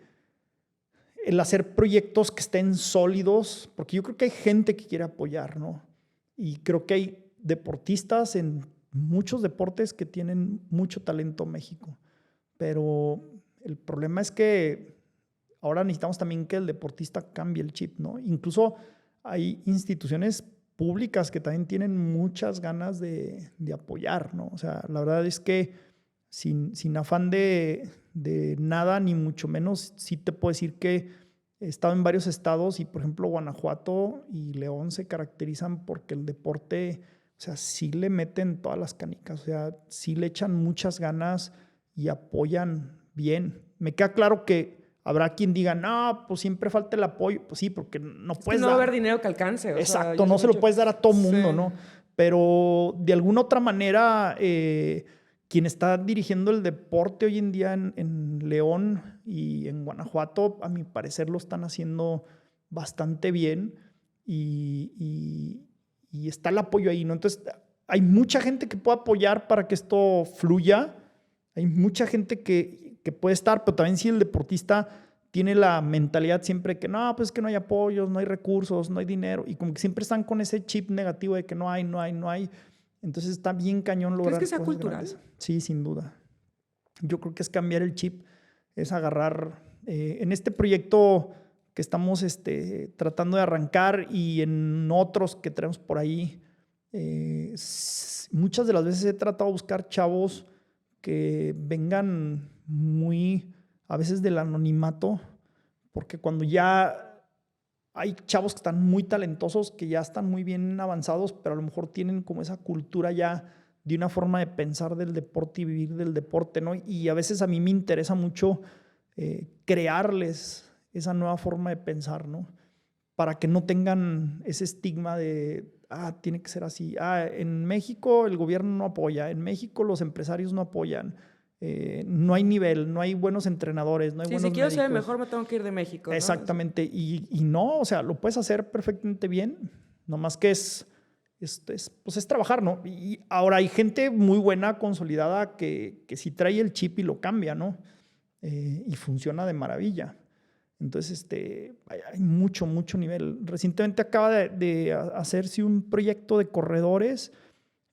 el hacer proyectos que estén sólidos, porque yo creo que hay gente que quiere apoyar, ¿no? Y creo que hay deportistas en muchos deportes que tienen mucho talento en México, pero el problema es que ahora necesitamos también que el deportista cambie el chip, ¿no? Incluso hay instituciones públicas que también tienen muchas ganas de apoyar, ¿no? O sea, la verdad es que sin afán de nada, ni mucho menos, sí te puedo decir que he estado en varios estados y, por ejemplo, Guanajuato y León se caracterizan porque el deporte, o sea, sí le meten todas las canicas, o sea, sí le echan muchas ganas y apoyan bien. Me queda claro que habrá quien diga, no, pues siempre falta el apoyo. Pues sí, porque no puedes no va a haber dinero que alcance. Exacto, no se lo puedes dar a todo mundo, sí, ¿no? Pero de alguna otra manera, quien está dirigiendo el deporte hoy en día en León y en Guanajuato, a mi parecer lo están haciendo bastante bien y está el apoyo ahí, ¿no? Entonces, hay mucha gente que puede apoyar para que esto fluya, hay mucha gente que puede estar, pero también si el deportista tiene la mentalidad siempre que no, pues es que no hay apoyos, no hay recursos, no hay dinero, y como que siempre están con ese chip negativo de que no hay. Entonces está bien cañón lograr. ¿Crees que sea cultural? Grandes. Sí, sin duda. Yo creo que es cambiar el chip, es agarrar. En este proyecto que estamos tratando de arrancar y en otros que tenemos por ahí, muchas de las veces he tratado de buscar chavos que vengan a veces del anonimato, porque cuando ya hay chavos que están muy talentosos, que ya están muy bien avanzados, pero a lo mejor tienen como esa cultura ya de una forma de pensar del deporte y vivir del deporte, ¿no? Y a veces a mí me interesa mucho crearles esa nueva forma de pensar, ¿no? Para que no tengan ese estigma de, tiene que ser así. En México el gobierno no apoya, en México los empresarios no apoyan, No hay nivel, no hay buenos entrenadores, no hay Sí, buenos si quiero ser el médicos. mejor me tengo que ir de México, ¿no? Exactamente. Y no, o sea, lo puedes hacer perfectamente bien. Nomás que pues es trabajar, ¿no? Y ahora hay gente muy buena, consolidada, que sí trae el chip y lo cambia, ¿no? Y funciona de maravilla. Entonces, hay mucho, mucho nivel. Recientemente acaba de hacerse un proyecto de corredores.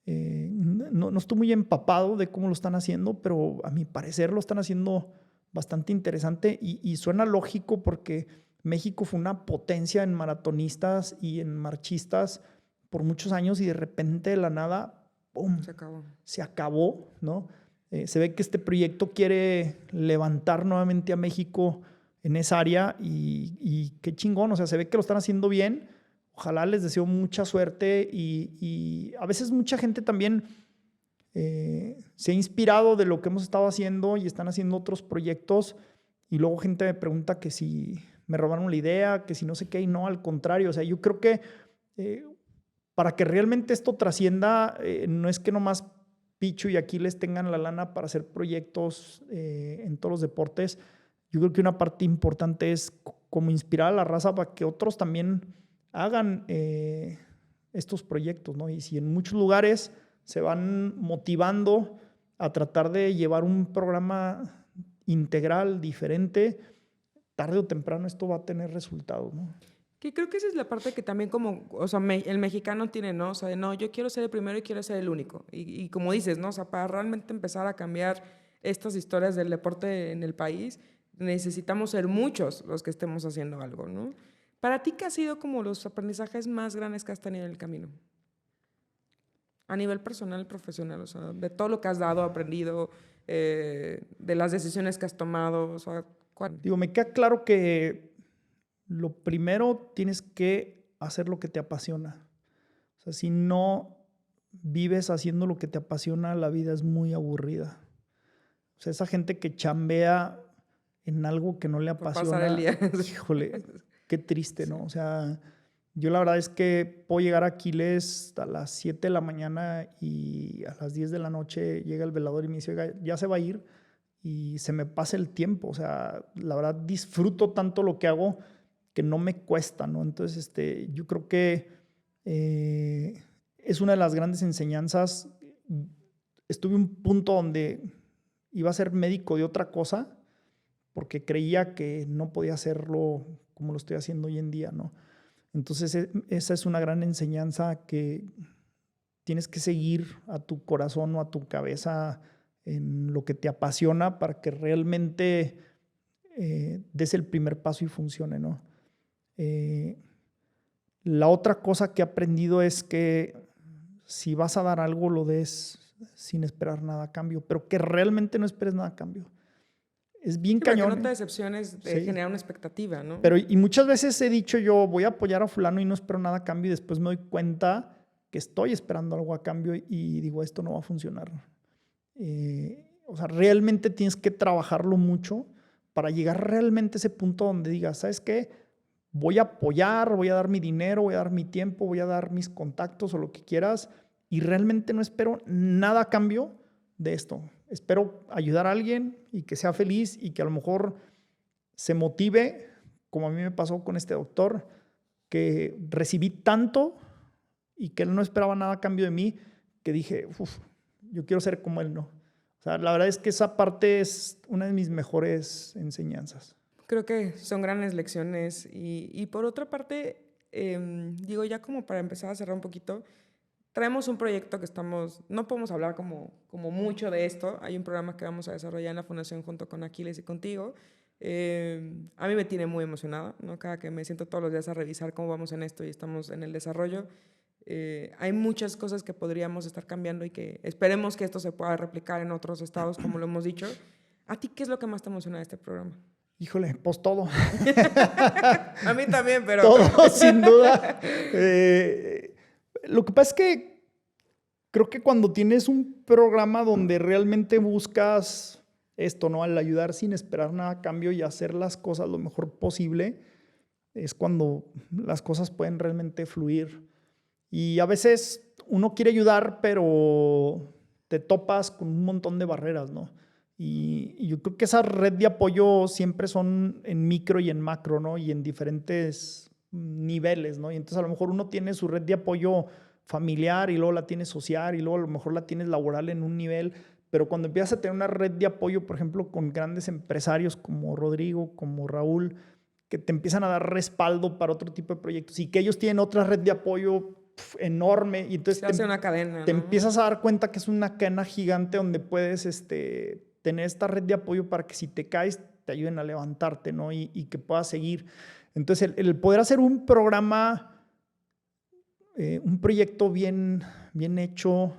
No estoy muy empapado de cómo lo están haciendo, pero a mi parecer lo están haciendo bastante interesante y suena lógico porque México fue una potencia en maratonistas y en marchistas por muchos años y de repente de la nada, ¡pum!, se acabó, ¿no? Se ve que este proyecto quiere levantar nuevamente a México en esa área y qué chingón, o sea, se ve que lo están haciendo bien. Ojalá, les deseo mucha suerte y a veces mucha gente también se ha inspirado de lo que hemos estado haciendo y están haciendo otros proyectos y luego gente me pregunta que si me robaron la idea, que si no sé qué, y no, al contrario, o sea, yo creo que para que realmente esto trascienda, no es que nomás Pichu y Aquiles tengan la lana para hacer proyectos en todos los deportes. Yo creo que una parte importante es como inspirar a la raza para que otros también hagan estos proyectos, ¿no? Y si en muchos lugares se van motivando a tratar de llevar un programa integral, diferente, tarde o temprano esto va a tener resultados, ¿no? Que creo que esa es la parte que también como, o sea, el mexicano tiene, ¿no? O sea, de, no, yo quiero ser el primero y quiero ser el único. Y como dices, ¿no? O sea, para realmente empezar a cambiar estas historias del deporte en el país, necesitamos ser muchos los que estemos haciendo algo, ¿no? Para ti, ¿qué ha sido como los aprendizajes más grandes que has tenido en el camino? A nivel personal, profesional, o sea, de todo lo que has dado, aprendido, de las decisiones que has tomado, o sea, ¿cuál? Digo, me queda claro que lo primero tienes que hacer lo que te apasiona. O sea, si no vives haciendo lo que te apasiona, la vida es muy aburrida. O sea, esa gente que chambea en algo que no le Por pasar el apasiona, día. híjole, qué triste, ¿no? Sí. O sea, yo la verdad es que puedo llegar a Aquiles a las 7 de la mañana y a las 10 de la noche llega el velador y me dice, oiga, ya se va a ir, y se me pasa el tiempo. O sea, la verdad disfruto tanto lo que hago que no me cuesta, ¿no? Entonces, yo creo que es una de las grandes enseñanzas. Estuve en un punto donde iba a ser médico de otra cosa porque creía que no podía hacerlo como lo estoy haciendo hoy en día, ¿no? Entonces, esa es una gran enseñanza, que tienes que seguir a tu corazón o a tu cabeza en lo que te apasiona para que realmente des el primer paso y funcione, ¿no? La otra cosa que he aprendido es que si vas a dar algo, lo des sin esperar nada a cambio, pero que realmente no esperes nada a cambio. Es bien Sí, para que cañón. no te decepciones de generar una expectativa, ¿no? Pero y muchas veces he dicho yo, voy a apoyar a fulano y no espero nada a cambio, y después me doy cuenta que estoy esperando algo a cambio y digo, esto no va a funcionar. O sea, realmente tienes que trabajarlo mucho para llegar realmente a ese punto donde digas, ¿sabes qué? Voy a apoyar, voy a dar mi dinero, voy a dar mi tiempo, voy a dar mis contactos o lo que quieras, y realmente no espero nada a cambio de esto. Espero ayudar a alguien y que sea feliz y que a lo mejor se motive, como a mí me pasó con este doctor, que recibí tanto y que él no esperaba nada a cambio de mí, que dije, yo quiero ser como él, ¿no? O sea, la verdad es que esa parte es una de mis mejores enseñanzas. Creo que son grandes lecciones. Y por otra parte, digo, ya como para empezar a cerrar un poquito, traemos un proyecto que estamos, no podemos hablar como mucho de esto. Hay un programa que vamos a desarrollar en la Fundación junto con Aquiles y contigo. A mí me tiene muy emocionada, ¿no? Cada que me siento todos los días a revisar cómo vamos en esto y estamos en el desarrollo. Hay muchas cosas que podríamos estar cambiando y que esperemos que esto se pueda replicar en otros estados, como lo hemos dicho. ¿A ti qué es lo que más te emociona de este programa? Híjole, pues todo. A mí también, pero... Todo, sin duda. Lo que pasa es que creo que cuando tienes un programa donde realmente buscas esto, ¿no? Al ayudar sin esperar nada a cambio y hacer las cosas lo mejor posible, es cuando las cosas pueden realmente fluir. Y a veces uno quiere ayudar, pero te topas con un montón de barreras, ¿no? Y yo creo que esa red de apoyo siempre son en micro y en macro, ¿no? Y en diferentes niveles, ¿no? Y entonces a lo mejor uno tiene su red de apoyo familiar y luego la tienes social y luego a lo mejor la tienes laboral en un nivel, pero cuando empiezas a tener una red de apoyo, por ejemplo, con grandes empresarios como Rodrigo, como Raúl, que te empiezan a dar respaldo para otro tipo de proyectos y que ellos tienen otra red de apoyo enorme y entonces Se hace una cadena, te ¿no? empiezas a dar cuenta que es una cadena gigante donde puedes tener esta red de apoyo para que si te caes te ayuden a levantarte, ¿no? Y que puedas seguir. Entonces el poder hacer un programa, un proyecto bien hecho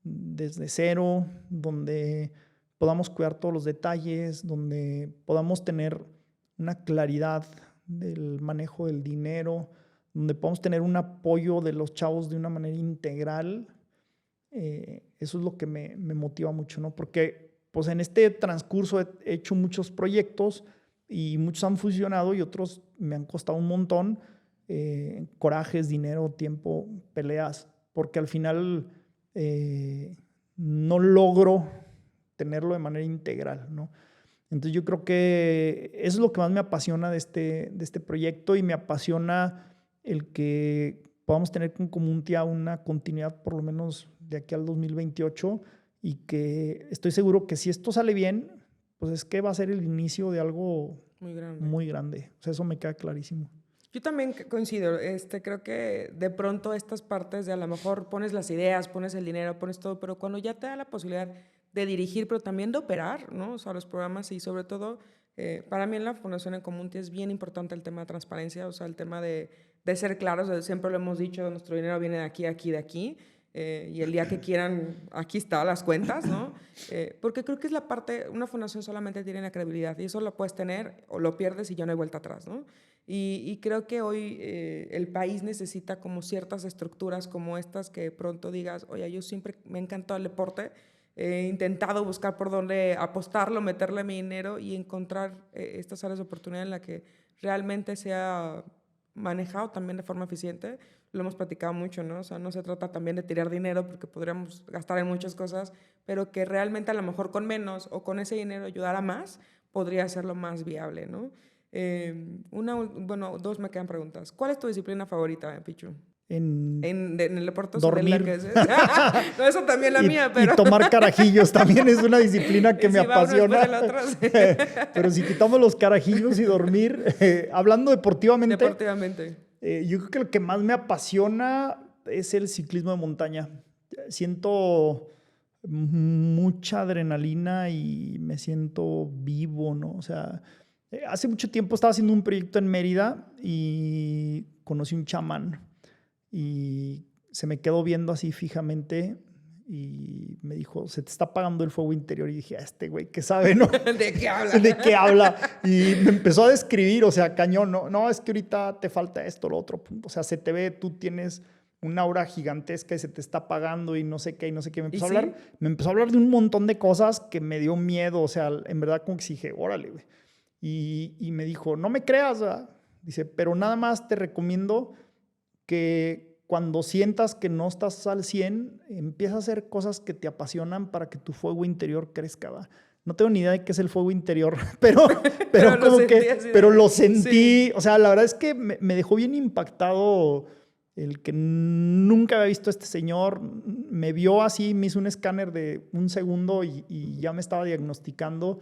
desde cero, donde podamos cuidar todos los detalles, donde podamos tener una claridad del manejo del dinero, donde podamos tener un apoyo de los chavos de una manera integral, eso es lo que me motiva mucho, ¿no? Porque pues en este transcurso he hecho muchos proyectos y muchos han funcionado y otros me han costado un montón, corajes, dinero, tiempo, peleas, porque al final no logro tenerlo de manera integral, ¿no? Entonces yo creo que eso es lo que más me apasiona de este proyecto y me apasiona el que podamos tener con Comuntia una continuidad por lo menos de aquí al 2028 y que estoy seguro que si esto sale bien, pues es que va a ser el inicio de algo muy grande. Muy grande. O sea, eso me queda clarísimo. Yo también coincido. Creo que de pronto estas partes de a lo mejor pones las ideas, pones el dinero, pones todo, pero cuando ya te da la posibilidad de dirigir, pero también de operar, ¿no? O sea, los programas y sobre todo, para mí en la Fundación En Comuntia es bien importante el tema de transparencia, o sea, el tema de ser claros, siempre lo hemos dicho, nuestro dinero viene de aquí, aquí, de aquí, y el día que quieran, aquí están las cuentas, ¿no? Porque creo que es la parte, una fundación solamente tiene la credibilidad y eso lo puedes tener o lo pierdes y ya no hay vuelta atrás, ¿no? Y creo que hoy el país necesita como ciertas estructuras como estas que pronto digas, oye, yo siempre me ha encantado el deporte, he intentado buscar por dónde apostarlo, meterle mi dinero y encontrar estas áreas de oportunidad en las que realmente sea manejado también de forma eficiente. Lo hemos platicado mucho, ¿no? O sea, no se trata también de tirar dinero porque podríamos gastar en muchas cosas, pero que realmente a lo mejor con menos o con ese dinero ayudar a más podría ser lo más viable, ¿no? Bueno, dos me quedan preguntas. ¿Cuál es tu disciplina favorita, Pichu? En el deporte dormir. Que es. No, eso también la mía, pero... Y tomar carajillos también es una disciplina que me apasiona. De Pero si quitamos los carajillos y dormir, hablando deportivamente... yo creo que lo que más me apasiona es el ciclismo de montaña. Siento mucha adrenalina y me siento vivo, ¿no? O sea, hace mucho tiempo estaba haciendo un proyecto en Mérida y conocí un chamán y se me quedó viendo así fijamente y me dijo, se te está apagando el fuego interior. Y dije, este güey, ¿qué sabe, no? ¿De qué habla? ¿De qué habla? Y me empezó a describir, o sea, cañón, no, es que ahorita te falta esto, lo otro. O sea, se te ve, tú tienes una aura gigantesca y se te está apagando y no sé qué, y no sé qué. Me empezó a hablar de un montón de cosas que me dio miedo, o sea, en verdad como que dije, órale, güey. Y me dijo, no me creas, ¿verdad? Dice, pero nada más te recomiendo que cuando sientas que no estás al 100, empieza a hacer cosas que te apasionan para que tu fuego interior crezca, ¿va? No tengo ni idea de qué es el fuego interior, pero como pero lo sentí. Sí. O sea, la verdad es que me dejó bien impactado el que nunca había visto a este señor. Me vio así, me hizo un escáner de un segundo y ya me estaba diagnosticando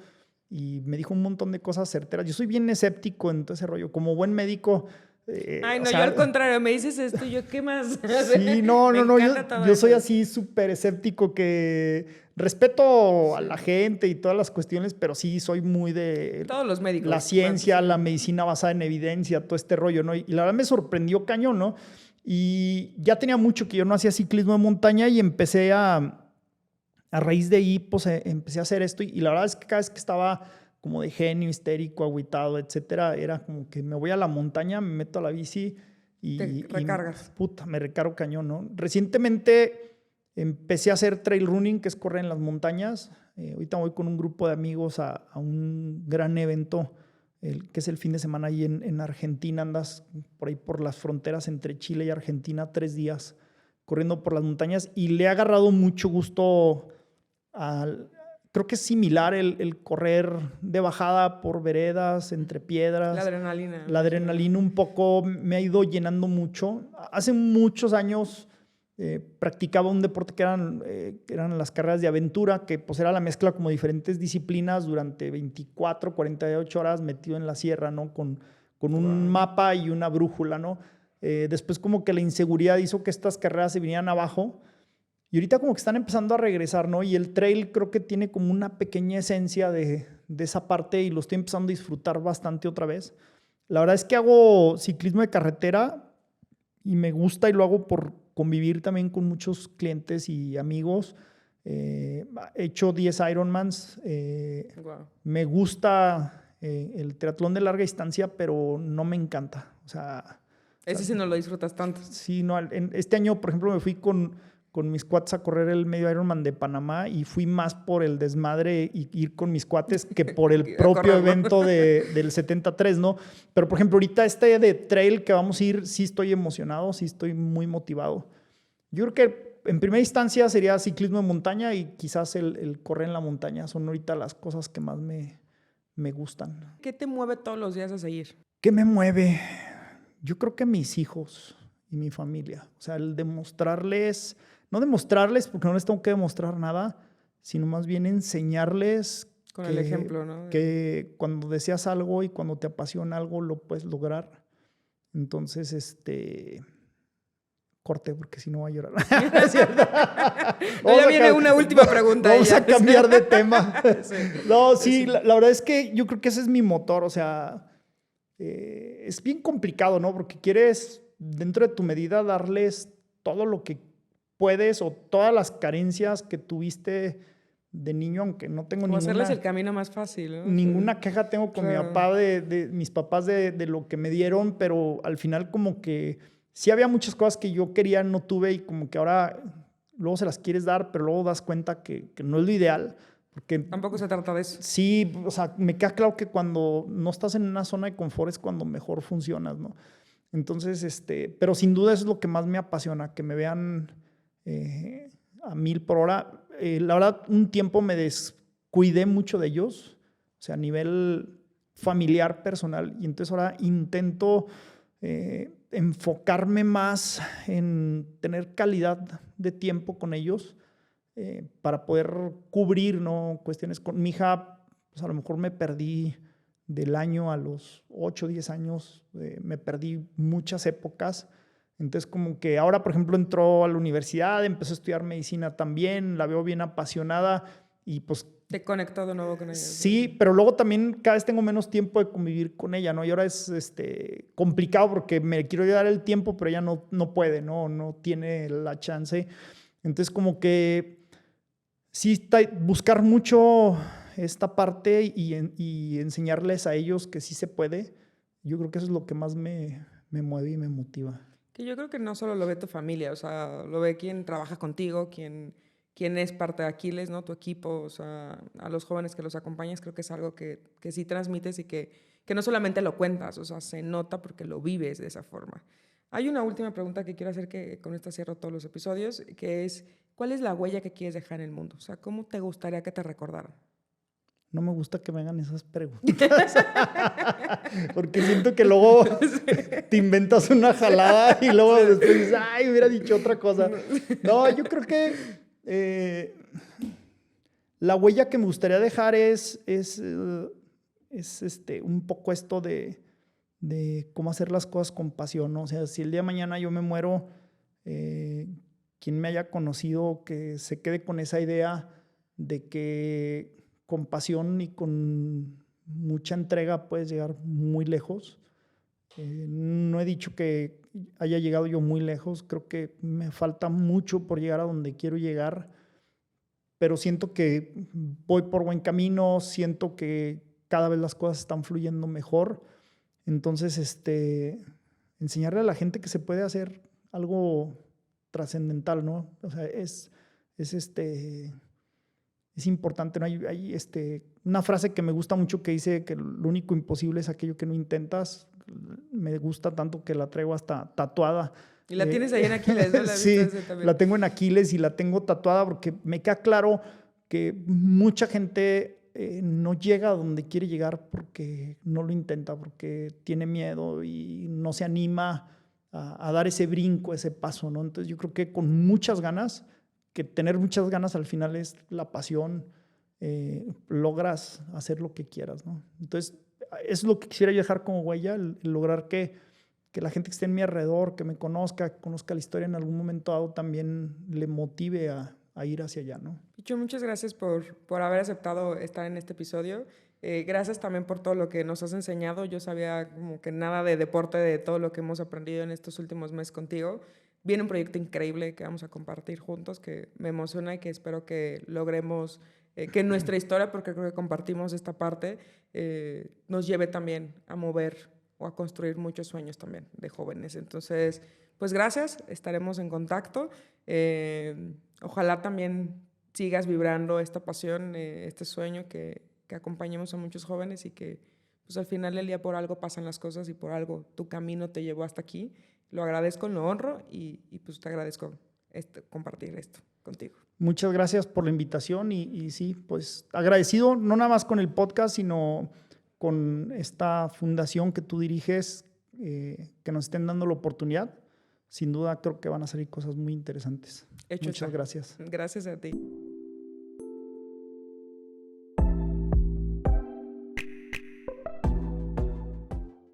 y me dijo un montón de cosas certeras. Yo soy bien escéptico en todo ese rollo. Como buen médico... Ay, no, o sea, yo al contrario, me dices esto y yo, ¿qué más? Sí, no, yo soy así súper escéptico que respeto a la gente y todas las cuestiones, pero sí soy muy de... Todos los médicos. La ciencia, la medicina basada en evidencia, todo este rollo, ¿no? Y la verdad me sorprendió cañón, ¿no? Y ya tenía mucho que yo no hacía ciclismo de montaña y empecé a raíz de ahí, pues empecé a hacer esto y la verdad es que cada vez que estaba... como de genio, histérico, agüitado, etcétera, era como que me voy a la montaña, me meto a la bici y... Te recargas. Me recargo cañón, ¿no? Recientemente empecé a hacer trail running, que es correr en las montañas. Ahorita voy con un grupo de amigos a un gran evento, que es el fin de semana ahí en Argentina. Andas por ahí por las fronteras entre Chile y Argentina, 3 días corriendo por las montañas y le he agarrado mucho gusto al... creo que es similar el correr de bajada por veredas, entre piedras. La adrenalina. La adrenalina un poco me ha ido llenando mucho. Hace muchos años practicaba un deporte que eran las carreras de aventura, que pues era la mezcla como diferentes disciplinas durante 24, 48 horas metido en la sierra, ¿no? Con un mapa y una brújula, ¿no? Después como que la inseguridad hizo que estas carreras se vinieran abajo. Y ahorita como que están empezando a regresar, ¿no? Y el trail creo que tiene como una pequeña esencia de esa parte y lo estoy empezando a disfrutar bastante otra vez. La verdad es que hago ciclismo de carretera y me gusta y lo hago por convivir también con muchos clientes y amigos. He hecho 10 Ironmans. Wow. Me gusta el triatlón de larga distancia, pero no me encanta. O sea, Ese sí no lo disfrutas tanto. Sí, no, este año, por ejemplo, me fui con mis cuates a correr el medio Ironman de Panamá y fui más por el desmadre y ir con mis cuates que por el propio evento del 73, ¿no? Pero, por ejemplo, ahorita de trail que vamos a ir, sí estoy emocionado, sí estoy muy motivado. Yo creo que en primera instancia sería ciclismo de montaña y quizás el correr en la montaña. Son ahorita las cosas que más me gustan. ¿Qué te mueve todos los días a seguir? ¿Qué me mueve? Yo creo que mis hijos y mi familia. O sea, el demostrarles... No demostrarles, porque no les tengo que demostrar nada, sino más bien enseñarles con el ejemplo, ¿no? Que cuando deseas algo y cuando te apasiona algo, lo puedes lograr. Entonces, corte, porque si no va a llorar. ¿Es cierto? No, ya viene una última pregunta. Vamos a cambiar de tema. Sí. No, sí, la verdad es que yo creo que ese es mi motor. O sea, es bien complicado, ¿no? Porque quieres, dentro de tu medida, darles todo lo que puedes o todas las carencias que tuviste de niño, aunque no tengo ninguna... hacerles el camino más fácil, ¿no? Ninguna queja tengo con mi papá, de mis papás de lo que me dieron, pero al final como que sí había muchas cosas que yo quería, no tuve y como que ahora luego se las quieres dar, pero luego das cuenta que no es lo ideal. Porque tampoco se trata de eso. Sí, o sea, me queda claro que cuando no estás en una zona de confort es cuando mejor funcionas, ¿no? Entonces, pero sin duda eso es lo que más me apasiona, que me vean... a 1000 por hora. La verdad, un tiempo me descuidé mucho de ellos, o sea, a nivel familiar, personal, y entonces ahora intento enfocarme más en tener calidad de tiempo con ellos para poder cubrir, ¿no? Cuestiones con mi hija, pues a lo mejor me perdí del año a los 8, 10 años, me perdí muchas épocas. Entonces, como que ahora, por ejemplo, entró a la universidad, empezó a estudiar medicina también, la veo bien apasionada y pues... ¿Te conectó de nuevo con ella? Sí, pero luego también cada vez tengo menos tiempo de convivir con ella, ¿no? Y ahora es complicado porque me quiero dar el tiempo, pero ella no puede, no tiene la chance. Entonces, como que sí, buscar mucho esta parte y enseñarles a ellos que sí se puede. Yo creo que eso es lo que más me mueve y me motiva. Que yo creo que no solo lo ve tu familia, o sea, lo ve quien trabaja contigo, quien es parte de Aquiles, ¿no? Tu equipo, o sea, a los jóvenes que los acompañas, creo que es algo que sí transmites y que no solamente lo cuentas, o sea, se nota porque lo vives de esa forma. Hay una última pregunta que quiero hacer, que con esta cierro todos los episodios, que es, ¿cuál es la huella que quieres dejar en el mundo? O sea, ¿cómo te gustaría que te recordaran? No me gusta que me hagan esas preguntas. Porque siento que luego te inventas una jalada y luego después dices, ay, hubiera dicho otra cosa. No, yo creo que la huella que me gustaría dejar es un poco esto de cómo hacer las cosas con pasión, ¿no? O sea, si el día de mañana yo me muero, quien me haya conocido, que se quede con esa idea de que con pasión y con mucha entrega puedes llegar muy lejos. No he dicho que haya llegado yo muy lejos, creo que me falta mucho por llegar a donde quiero llegar, pero siento que voy por buen camino, siento que cada vez las cosas están fluyendo mejor. Entonces, enseñarle a la gente que se puede hacer algo trascendental, ¿no? O sea, es importante, ¿no? Hay una frase que me gusta mucho que dice que lo único imposible es aquello que no intentas. Me gusta tanto que la traigo hasta tatuada. Y la tienes ahí en Aquiles, ¿no? Sí, la tengo en Aquiles y la tengo tatuada porque me queda claro que mucha gente no llega a donde quiere llegar porque no lo intenta, porque tiene miedo y no se anima a dar ese brinco, ese paso, ¿no? Entonces yo creo que con muchas ganas, que tener muchas ganas al final es la pasión, logras hacer lo que quieras, ¿no? Entonces es lo que quisiera dejar como huella, el lograr que la gente que esté en mi alrededor, que me conozca, que conozca la historia en algún momento dado, también le motive a ir hacia allá, ¿no? Picho, muchas gracias por haber aceptado estar en este episodio. Gracias también por todo lo que nos has enseñado. Yo sabía como que nada de deporte, de todo lo que hemos aprendido en estos últimos meses contigo. Viene un proyecto increíble que vamos a compartir juntos, que me emociona y que espero que logremos que nuestra historia, porque creo que compartimos esta parte, nos lleve también a mover o a construir muchos sueños también de jóvenes. Entonces, pues gracias, estaremos en contacto. Ojalá también sigas vibrando esta pasión, este sueño, que acompañemos a muchos jóvenes y que pues al final del día por algo pasan las cosas y por algo tu camino te llevó hasta aquí. Lo agradezco, lo honro y pues te agradezco compartir esto contigo. Muchas gracias por la invitación y sí, pues agradecido no nada más con el podcast, sino con esta fundación que tú diriges, que nos estén dando la oportunidad. Sin duda creo que van a salir cosas muy interesantes. Hecho Muchas está. gracias. Gracias a ti.